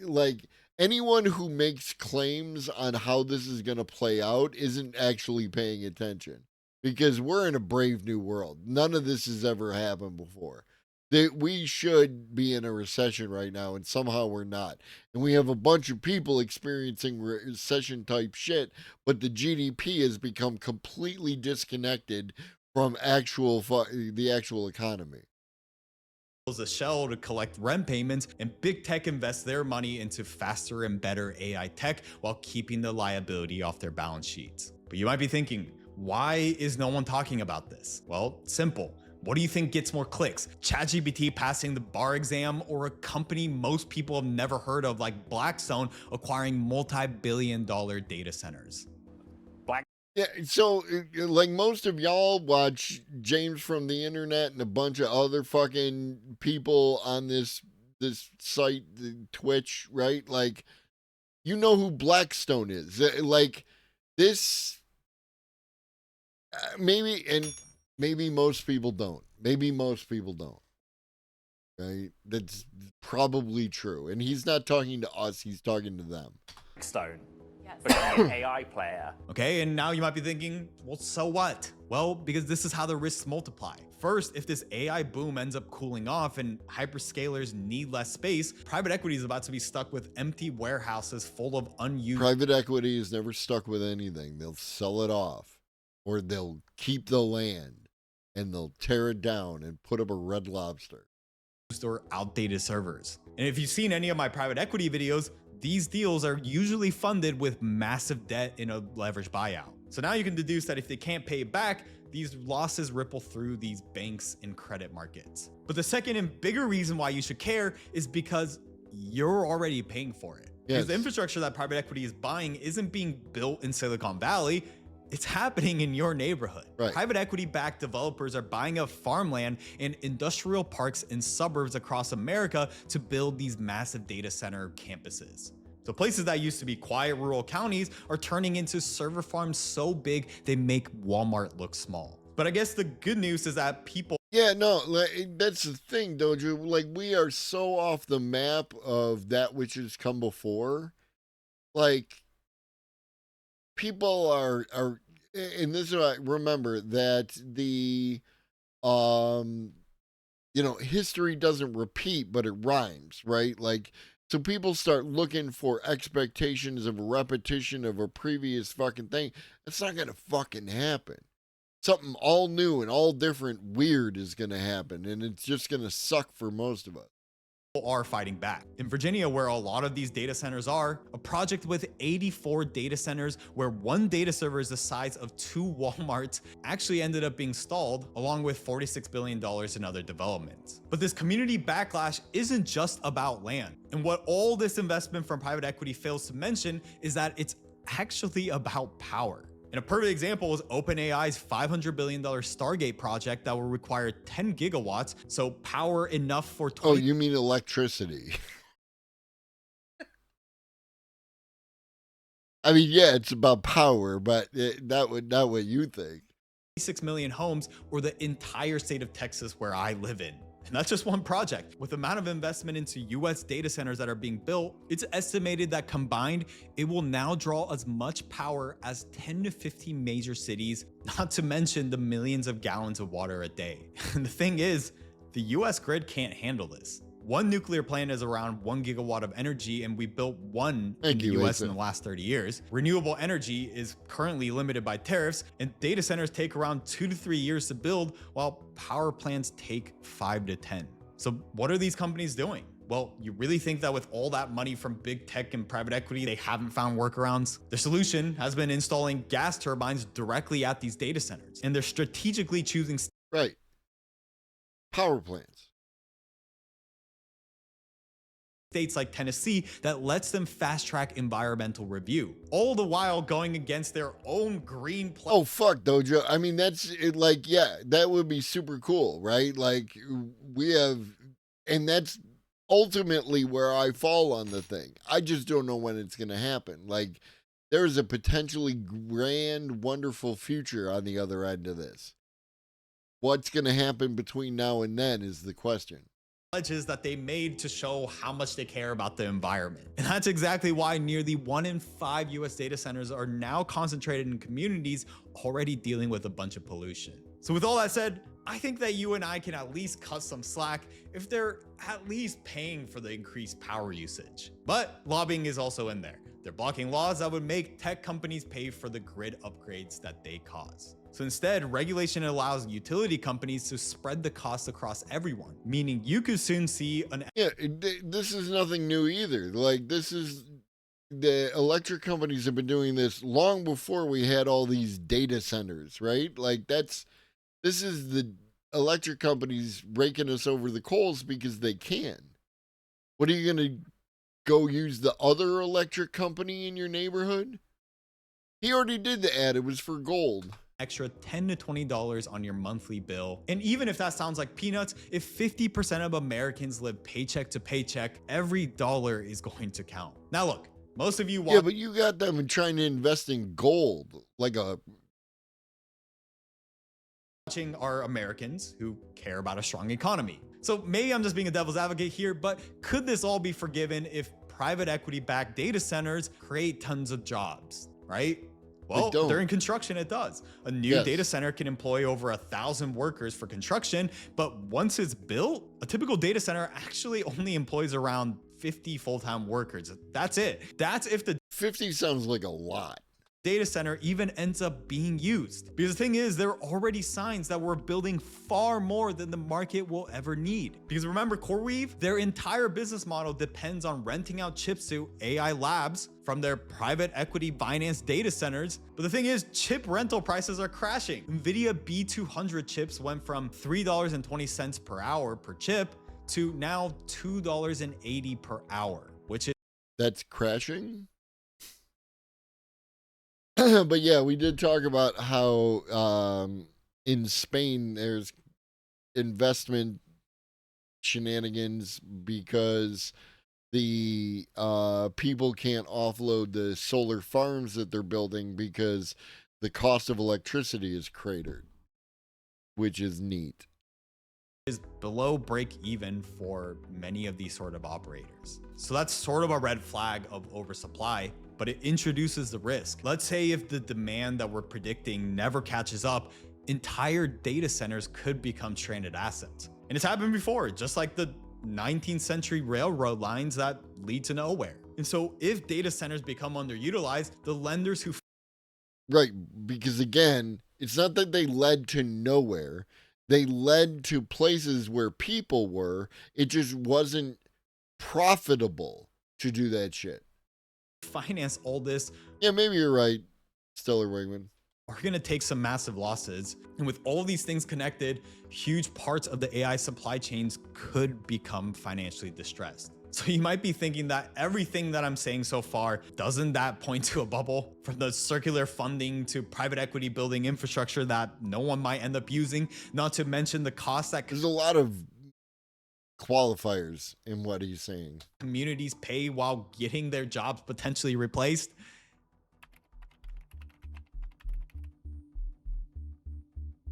like anyone who makes claims on how this is going to play out isn't actually paying attention, because we're in a brave new world. None of this has ever happened before. We should be in a recession right now, and somehow we're not. And we have a bunch of people experiencing recession type shit, but the GDP has become completely disconnected from the actual economy. A shell to collect rent payments, and big tech invests their money into faster and better AI tech while keeping the liability off their balance sheets. But you might be thinking, why is no one talking about this? Well, simple. What do you think gets more clicks? ChatGPT passing the bar exam, or a company most people have never heard of like Blackstone acquiring multi-billion-dollar data centers? Yeah, so like most of y'all watch James from the internet and a bunch of other fucking people on this site, Twitch, right? Like, you know who Blackstone is. Like this, maybe most people don't. Maybe most people don't. Right? That's probably true. And he's not talking to us, he's talking to them. Blackstone. Become an AI player. Okay, and now you might be thinking, well, so what? Well, because this is how the risks multiply. First, if this AI boom ends up cooling off and hyperscalers need less space, private equity is about to be stuck with empty warehouses full of unused. Private equity is never stuck with anything. They'll sell it off, or they'll keep the land and they'll tear it down and put up a Red Lobster. Or outdated servers. And if you've seen any of my private equity videos, these deals are usually funded with massive debt in a leveraged buyout. So now you can deduce that if they can't pay it back, these losses ripple through these banks and credit markets. But the second and bigger reason why you should care is because you're already paying for it. Yes. Because the infrastructure that private equity is buying isn't being built in Silicon Valley. It's happening in your neighborhood. Right. Private equity-backed developers are buying up farmland and industrial parks in suburbs across America to build these massive data center campuses. So places that used to be quiet rural counties are turning into server farms so big they make Walmart look small. But I guess the good news is that people... Yeah, no, that's the thing, Dojo. Like, we are so off the map of that which has come before. Like, people are, and this is what I remember, that the, history doesn't repeat, but it rhymes, right? Like, so people start looking for expectations of a repetition of a previous fucking thing. It's not going to fucking happen. Something all new and all different weird is going to happen, and it's just going to suck for most of us. Are fighting back. In Virginia, where a lot of these data centers are, a project with 84 data centers where one data server is the size of 2 Walmarts actually ended up being stalled, along with $46 billion in other developments. But this community backlash isn't just about land. And what all this investment from private equity fails to mention is that it's actually about power. And a perfect example is OpenAI's $500 billion Stargate project that will require 10 gigawatts, so power enough for 20... Oh, you mean electricity. I mean, yeah, it's about power, but not what you think. 6 million homes, or the entire state of Texas where I live in. And that's just one project. With the amount of investment into US data centers that are being built, it's estimated that combined, it will now draw as much power as 10 to 15 major cities, not to mention the millions of gallons of water a day. And the thing is, the US grid can't handle this. One nuclear plant is around 1 gigawatt of energy, and we built one in the US in the last 30 years. Renewable energy is currently limited by tariffs, and data centers take around 2 to 3 years to build, while power plants take 5 to 10. So what are these companies doing? Well, you really think that with all that money from big tech and private equity, they haven't found workarounds? The solution has been installing gas turbines directly at these data centers, and they're strategically choosing power plants. States like Tennessee that lets them fast track environmental review, all the while going against their own green plan. Oh, fuck, Dojo. I mean, that's it, like, yeah, that would be super cool, right? Like, we have, and that's ultimately where I fall on the thing. I just don't know when it's going to happen. Like, there's a potentially grand, wonderful future on the other end of this. What's going to happen between now and then is the question. Pledges that they made to show how much they care about the environment. And that's exactly why nearly 1 in 5 US data centers are now concentrated in communities already dealing with a bunch of pollution. So with all that said, I think that you and I can at least cut some slack if they're at least paying for the increased power usage. But lobbying is also in there. They're blocking laws that would make tech companies pay for the grid upgrades that they cause. So instead, regulation allows utility companies to spread the cost across everyone, meaning you could soon see an... Yeah, this is nothing new either. Like, this is... The electric companies have been doing this long before we had all these data centers, right? Like, this is the electric companies raking us over the coals because they can. What are you going to go use the other electric company in your neighborhood? He already did the ad. It was for gold. Extra $10 to $20 on your monthly bill. And even if that sounds like peanuts, if 50% of Americans live paycheck to paycheck, every dollar is going to count. Now look, most of you Yeah, but you got them trying to invest in gold, like a... watching are Americans who care about a strong economy. So maybe I'm just being a devil's advocate here, but could this all be forgiven if private equity-backed data centers create tons of jobs, right? Well, during construction, it does. A new data center can employ over 1,000 workers for construction, but once it's built, a typical data center actually only employs around 50 full-time workers. That's it. That's if the 50 sounds like a lot. Data center even ends up being used. Because the thing is, there are already signs that we're building far more than the market will ever need. Because remember, CoreWeave, their entire business model depends on renting out chips to AI labs from their private equity financed data centers. But the thing is, chip rental prices are crashing. NVIDIA B200 chips went from $3.20 per hour per chip to now $2.80 per hour, which is... That's crashing? But yeah, we did talk about how in Spain there's investment shenanigans because the people can't offload the solar farms that they're building because the cost of electricity is cratered, which is neat. Is below break even for many of these sort of operators. So that's sort of a red flag of oversupply, but it introduces the risk. Let's say if the demand that we're predicting never catches up, entire data centers could become stranded assets. And it's happened before, just like the 19th century railroad lines that lead to nowhere. And so if data centers become underutilized, the lenders who... Right, because again, it's not that they led to nowhere. They led to places where people were. It just wasn't profitable to do that shit. Finance all this. Yeah, maybe you're right, Stellar Wingman. Are going to take some massive losses. And with all these things connected, huge parts of the AI supply chains could become financially distressed. So you might be thinking that everything that I'm saying so far, doesn't that point to a bubble? From the circular funding to private equity building infrastructure that no one might end up using, not to mention the cost that... There's a lot of qualifiers in what he's saying. Communities pay while getting their jobs potentially replaced.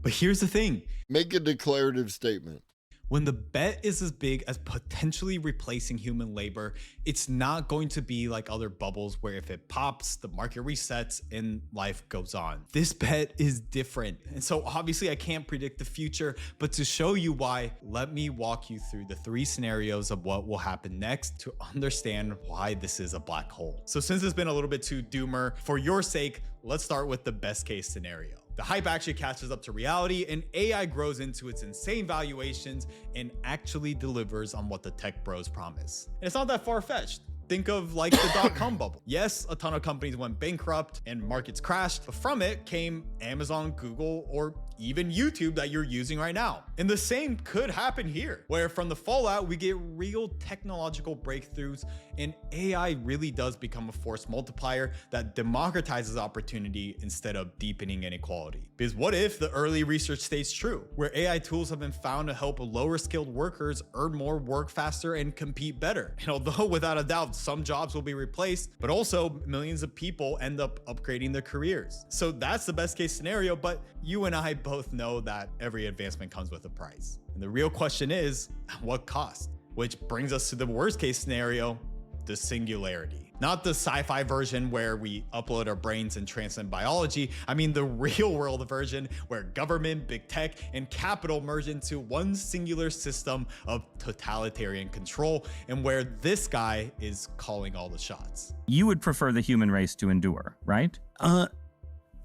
But here's the thing. Make a declarative statement. When the bet is as big as potentially replacing human labor, it's not going to be like other bubbles where if it pops, the market resets and life goes on. This bet is different. And so obviously I can't predict the future, but to show you why, let me walk you through the 3 scenarios of what will happen next to understand why this is a black hole. So since it's been a little bit too doomer, for your sake, let's start with the best case scenario. The hype actually catches up to reality and AI grows into its insane valuations and actually delivers on what the tech bros promise. And it's not that far-fetched. Think of like the dot-com bubble. Yes, a ton of companies went bankrupt and markets crashed, but from it came Amazon, Google, or even YouTube that you're using right now. And the same could happen here, where from the fallout, we get real technological breakthroughs and AI really does become a force multiplier that democratizes opportunity instead of deepening inequality. Because what if the early research stays true, where AI tools have been found to help lower skilled workers earn more, work faster, and compete better? And although without a doubt, some jobs will be replaced, but also millions of people end up upgrading their careers. So that's the best case scenario, but you and I both know that every advancement comes with a price. And the real question is, at what cost? Which brings us to the worst case scenario, the singularity. Not the sci-fi version where we upload our brains and transcend biology. I mean the real world version where government, big tech, and capital merge into one singular system of totalitarian control, and where this guy is calling all the shots. You would prefer the human race to endure, right?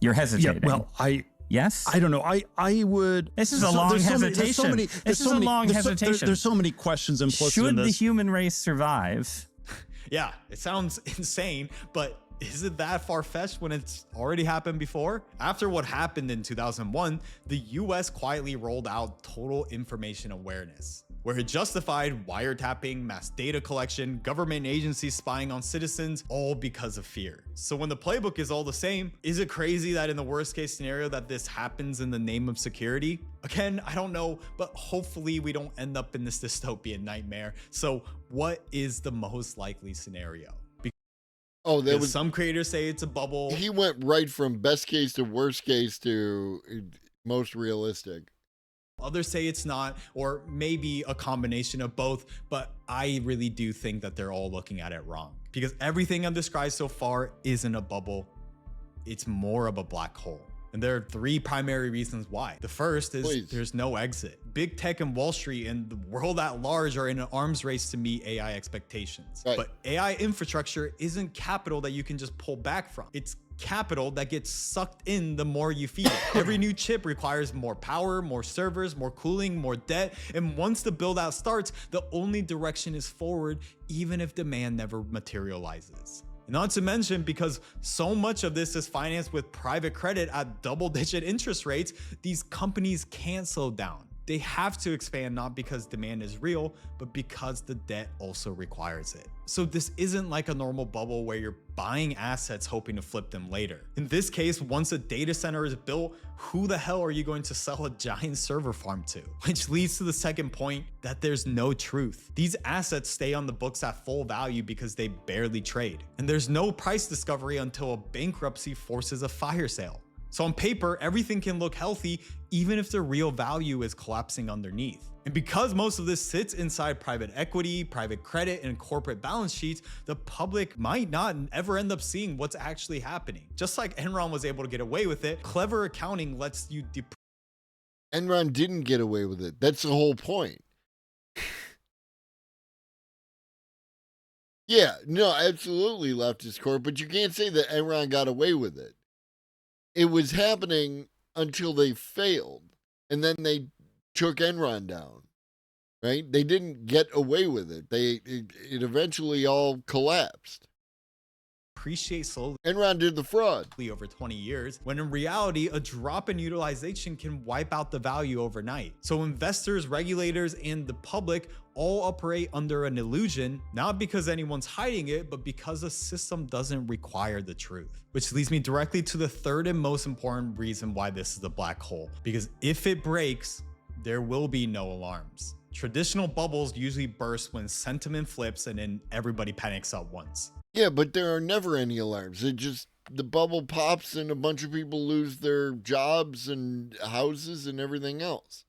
You're hesitating. Yeah, well, Yes? I don't know. I would. This is a long hesitation. This is a long hesitation. There's so many questions implicit in this. Should the human race survive? Yeah, it sounds insane, but is it that far-fetched when it's already happened before? After what happened in 2001, the US quietly rolled out total information awareness, where it justified wiretapping, mass data collection, government agencies spying on citizens, all because of fear. So when the playbook is all the same, is it crazy that in the worst case scenario that this happens in the name of security? Again, I don't know, but hopefully we don't end up in this dystopian nightmare. So what is the most likely scenario? Oh, there was some creators say it's a bubble. He went right from best case to worst case to most realistic. Others say it's not, or maybe a combination of both, but I really do think that they're all looking at it wrong, because everything I've described so far isn't a bubble. It's more of a black hole. And there are 3 primary reasons why. The first is there's no exit. Big tech and Wall Street and the world at large are in an arms race to meet AI expectations. Right. But AI infrastructure isn't capital that you can just pull back from. It's capital that gets sucked in the more you feed it. Every new chip requires more power, more servers, more cooling, more debt. And once the build out starts, the only direction is forward, even if demand never materializes. Not to mention, because so much of this is financed with private credit at double-digit interest rates, these companies can't slow down. They have to expand not because demand is real, but because the debt also requires it. So this isn't like a normal bubble where you're buying assets hoping to flip them later. In this case, once a data center is built, who the hell are you going to sell a giant server farm to? Which leads to the second point, that there's no truth. These assets stay on the books at full value because they barely trade. And there's no price discovery until a bankruptcy forces a fire sale. So on paper, everything can look healthy, even if the real value is collapsing underneath. And because most of this sits inside private equity, private credit, and corporate balance sheets, the public might not ever end up seeing what's actually happening. Just like Enron was able to get away with it, clever accounting lets you Enron didn't get away with it. That's the whole point. Yeah, no, absolutely leftist court, but you can't say that Enron got away with it. It was happening until they failed, and then they took Enron down, right? They didn't get away with it. It eventually all collapsed. Appreciate slowly. Enron did the fraud over 20 years, when in reality, a drop in utilization can wipe out the value overnight. So investors, regulators, and the public all operate under an illusion, not because anyone's hiding it, but because the system doesn't require the truth. Which leads me directly to the third and most important reason why this is a black hole. Because if it breaks, there will be no alarms. Traditional bubbles usually burst when sentiment flips and then everybody panics at once. Yeah, but there are never any alarms. It just the bubble pops and a bunch of people lose their jobs and houses and everything else.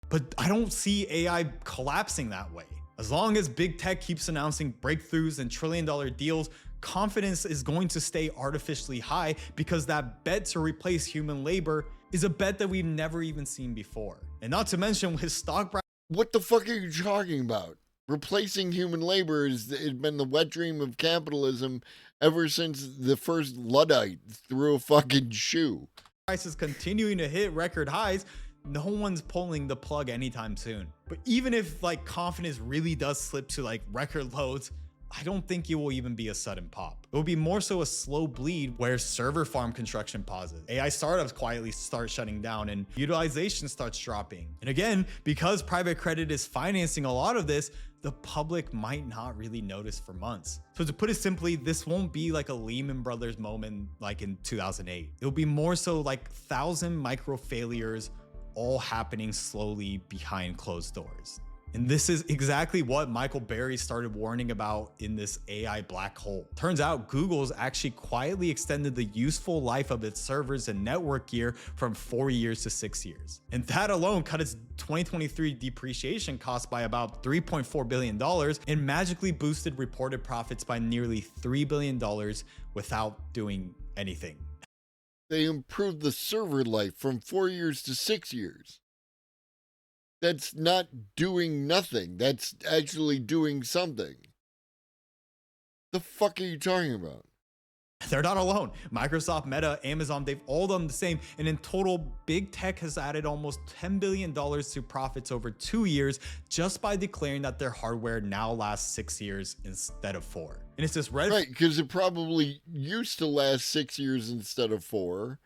But I don't see AI collapsing that way. As long as big tech keeps announcing breakthroughs and trillion-dollar deals, confidence is going to stay artificially high because that bet to replace human labor is a bet that we've never even seen before. And not to mention with stock price. What the fuck are you talking about? Replacing human labor has been the wet dream of capitalism ever since the first Luddite threw a fucking shoe. Prices continuing to hit record highs. No one's pulling the plug anytime soon. But even if like confidence really does slip to like record lows, I don't think it will even be a sudden pop. It will be more so a slow bleed where server farm construction pauses. AI startups quietly start shutting down and utilization starts dropping. And again, because private credit is financing a lot of this, the public might not really notice for months. So to put it simply, this won't be like a Lehman Brothers moment like in 2008. It'll be more so like 1,000 micro failures all happening slowly behind closed doors. And this is exactly what Michael Berry started warning about in this AI black hole. Turns out Google's actually quietly extended the useful life of its servers and network gear from 4 years to 6 years. And that alone cut its 2023 depreciation cost by about $3.4 billion and magically boosted reported profits by nearly $3 billion without doing anything. They improved the server life from 4 years to 6 years. That's not doing nothing. That's actually doing something. The fuck are you talking about? They're not alone. Microsoft, Meta, Amazon, they've all done the same. And in total, big tech has added almost $10 billion to profits over 2 years just by declaring that their hardware now lasts 6 years instead of 4. And it's this red. Right, because it probably used to last 6 years instead of 4.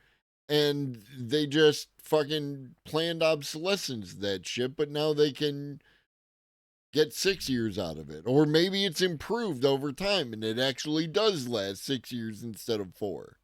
And they just fucking planned obsolescence that shit, but now they can get 6 years out of it. Or maybe it's improved over time and it actually does last 6 years instead of 4.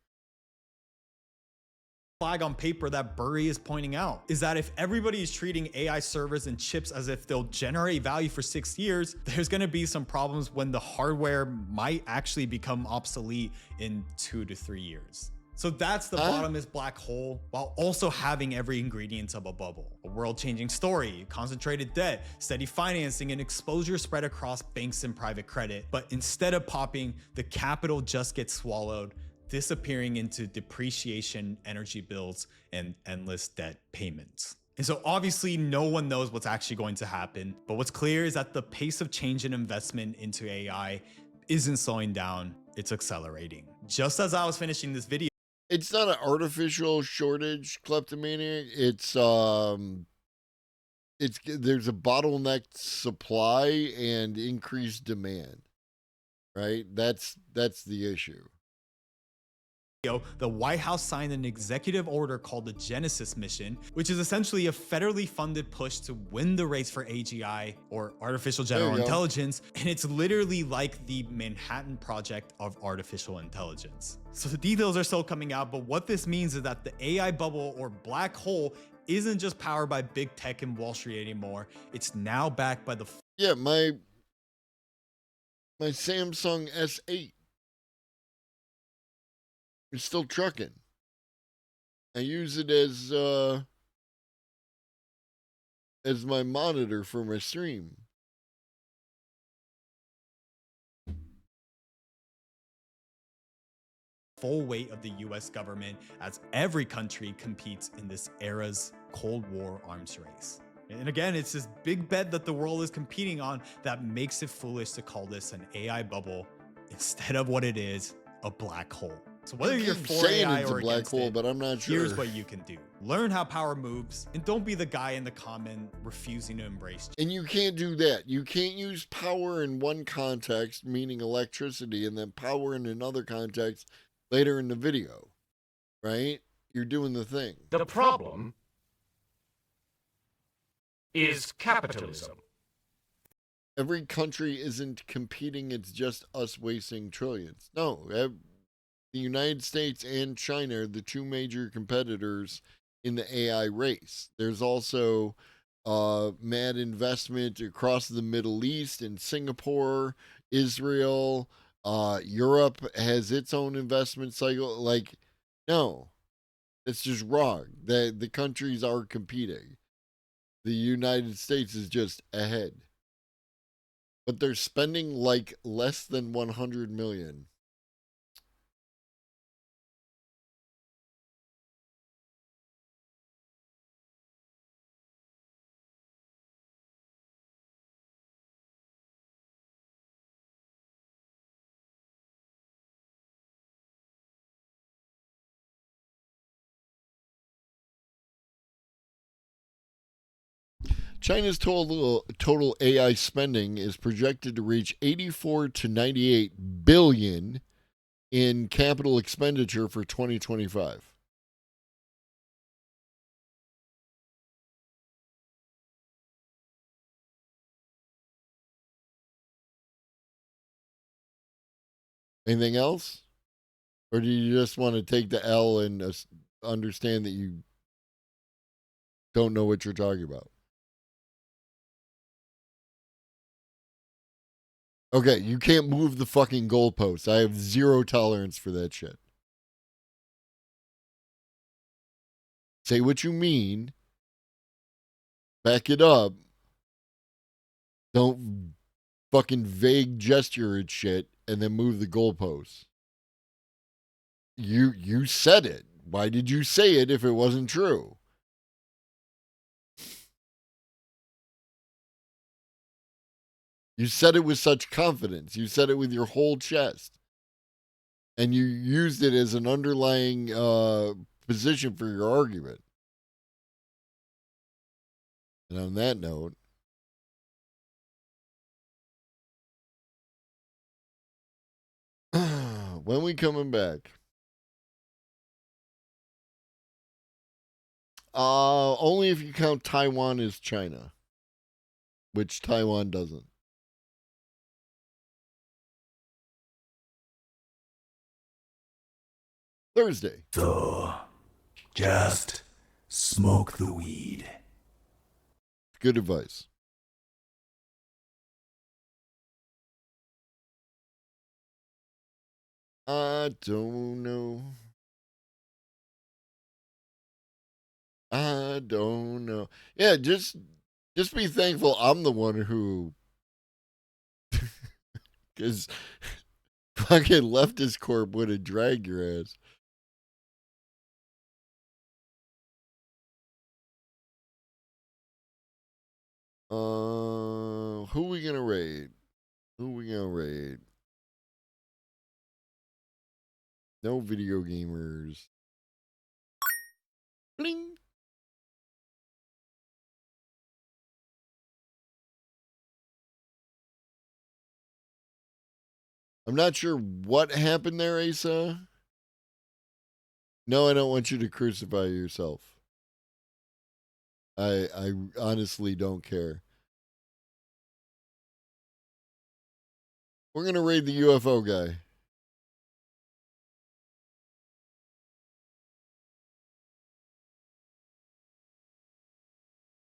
Flag on paper that Burry is pointing out is that if everybody is treating AI servers and chips as if they'll generate value for 6 years, there's going to be some problems when the hardware might actually become obsolete in 2 to 3 years. So that's the bottomless black hole, while also having every ingredient of a bubble. A world-changing story, concentrated debt, steady financing, and exposure spread across banks and private credit. But instead of popping, the capital just gets swallowed, disappearing into depreciation, energy bills, and endless debt payments. And so obviously no one knows what's actually going to happen, but what's clear is that the pace of change and investment into AI isn't slowing down, it's accelerating. Just as I was finishing this video, it's not an artificial shortage, kleptomaniac. It's there's a bottlenecked supply and increased demand. Right? That's the issue. The White House signed an executive order called the Genesis Mission, which is essentially a federally funded push to win the race for AGI, or artificial general intelligence. And it's literally like the Manhattan Project of artificial intelligence. So the details are still coming out, but what this means is that the AI bubble or black hole isn't just powered by big tech and Wall Street anymore. It's now backed by the... Yeah, my Samsung S8. It's still trucking. I use it as my monitor for my stream. Full weight of the US government as every country competes in this era's Cold War arms race. And again, it's this big bet that the world is competing on that makes it foolish to call this an AI bubble instead of what it is, a black hole. So whether you're for AI or against it, but I'm not sure. Here's what you can do. Learn how power moves, and don't be the guy in the comment refusing to embrace change. And you can't do that. You can't use power in one context, meaning electricity, and then power in another context later in the video, right? You're doing the thing. The problem is capitalism. Every country isn't competing. It's just us wasting trillions. No, the United States and China are the two major competitors in the AI race. There's also mad investment across the Middle East in Singapore, Israel, Europe has its own investment cycle. Like, no, it's just wrong. The countries are competing. The United States is just ahead. But they're spending like less than 100 million. China's total AI spending is projected to reach 84 to 98 billion in capital expenditure for 2025. Anything else? Or do you just want to take the L and understand that you don't know what you're talking about? Okay, you can't move the fucking goalposts. I have zero tolerance for that shit. Say what you mean. Back it up. Don't fucking vague gesture and shit and then move the goalposts. You said it. Why did you say it if it wasn't true? You said it with such confidence. You said it with your whole chest. And you used it as an underlying position for your argument. And on that note, when we coming back? Only if you count Taiwan as China, which Taiwan doesn't. Thursday. So, just smoke the weed. Good advice. I don't know. I don't know. Yeah, just be thankful I'm the one who, because fucking leftist corp would have dragged your ass. Who we gonna raid? Who we gonna raid? No video gamers. Bling. I'm not sure what happened there, Asa. No, I don't want you to crucify yourself. I honestly don't care. We're gonna raid the UFO guy.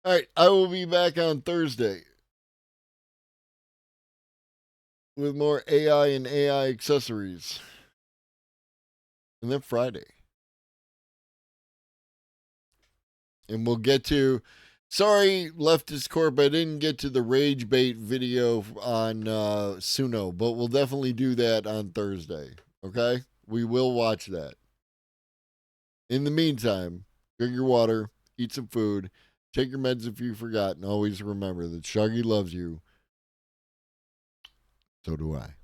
All right, I will be back on Thursday with more AI and AI accessories. And then Friday. And we'll get to, sorry, Leftist Corp, I didn't get to the Rage Bait video on Suno, but we'll definitely do that on Thursday. Okay? We will watch that. In the meantime, drink your water, eat some food, take your meds if you forgot, and always remember that Shaggy loves you. So do I.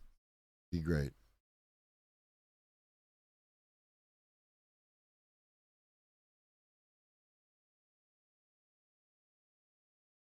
Be great.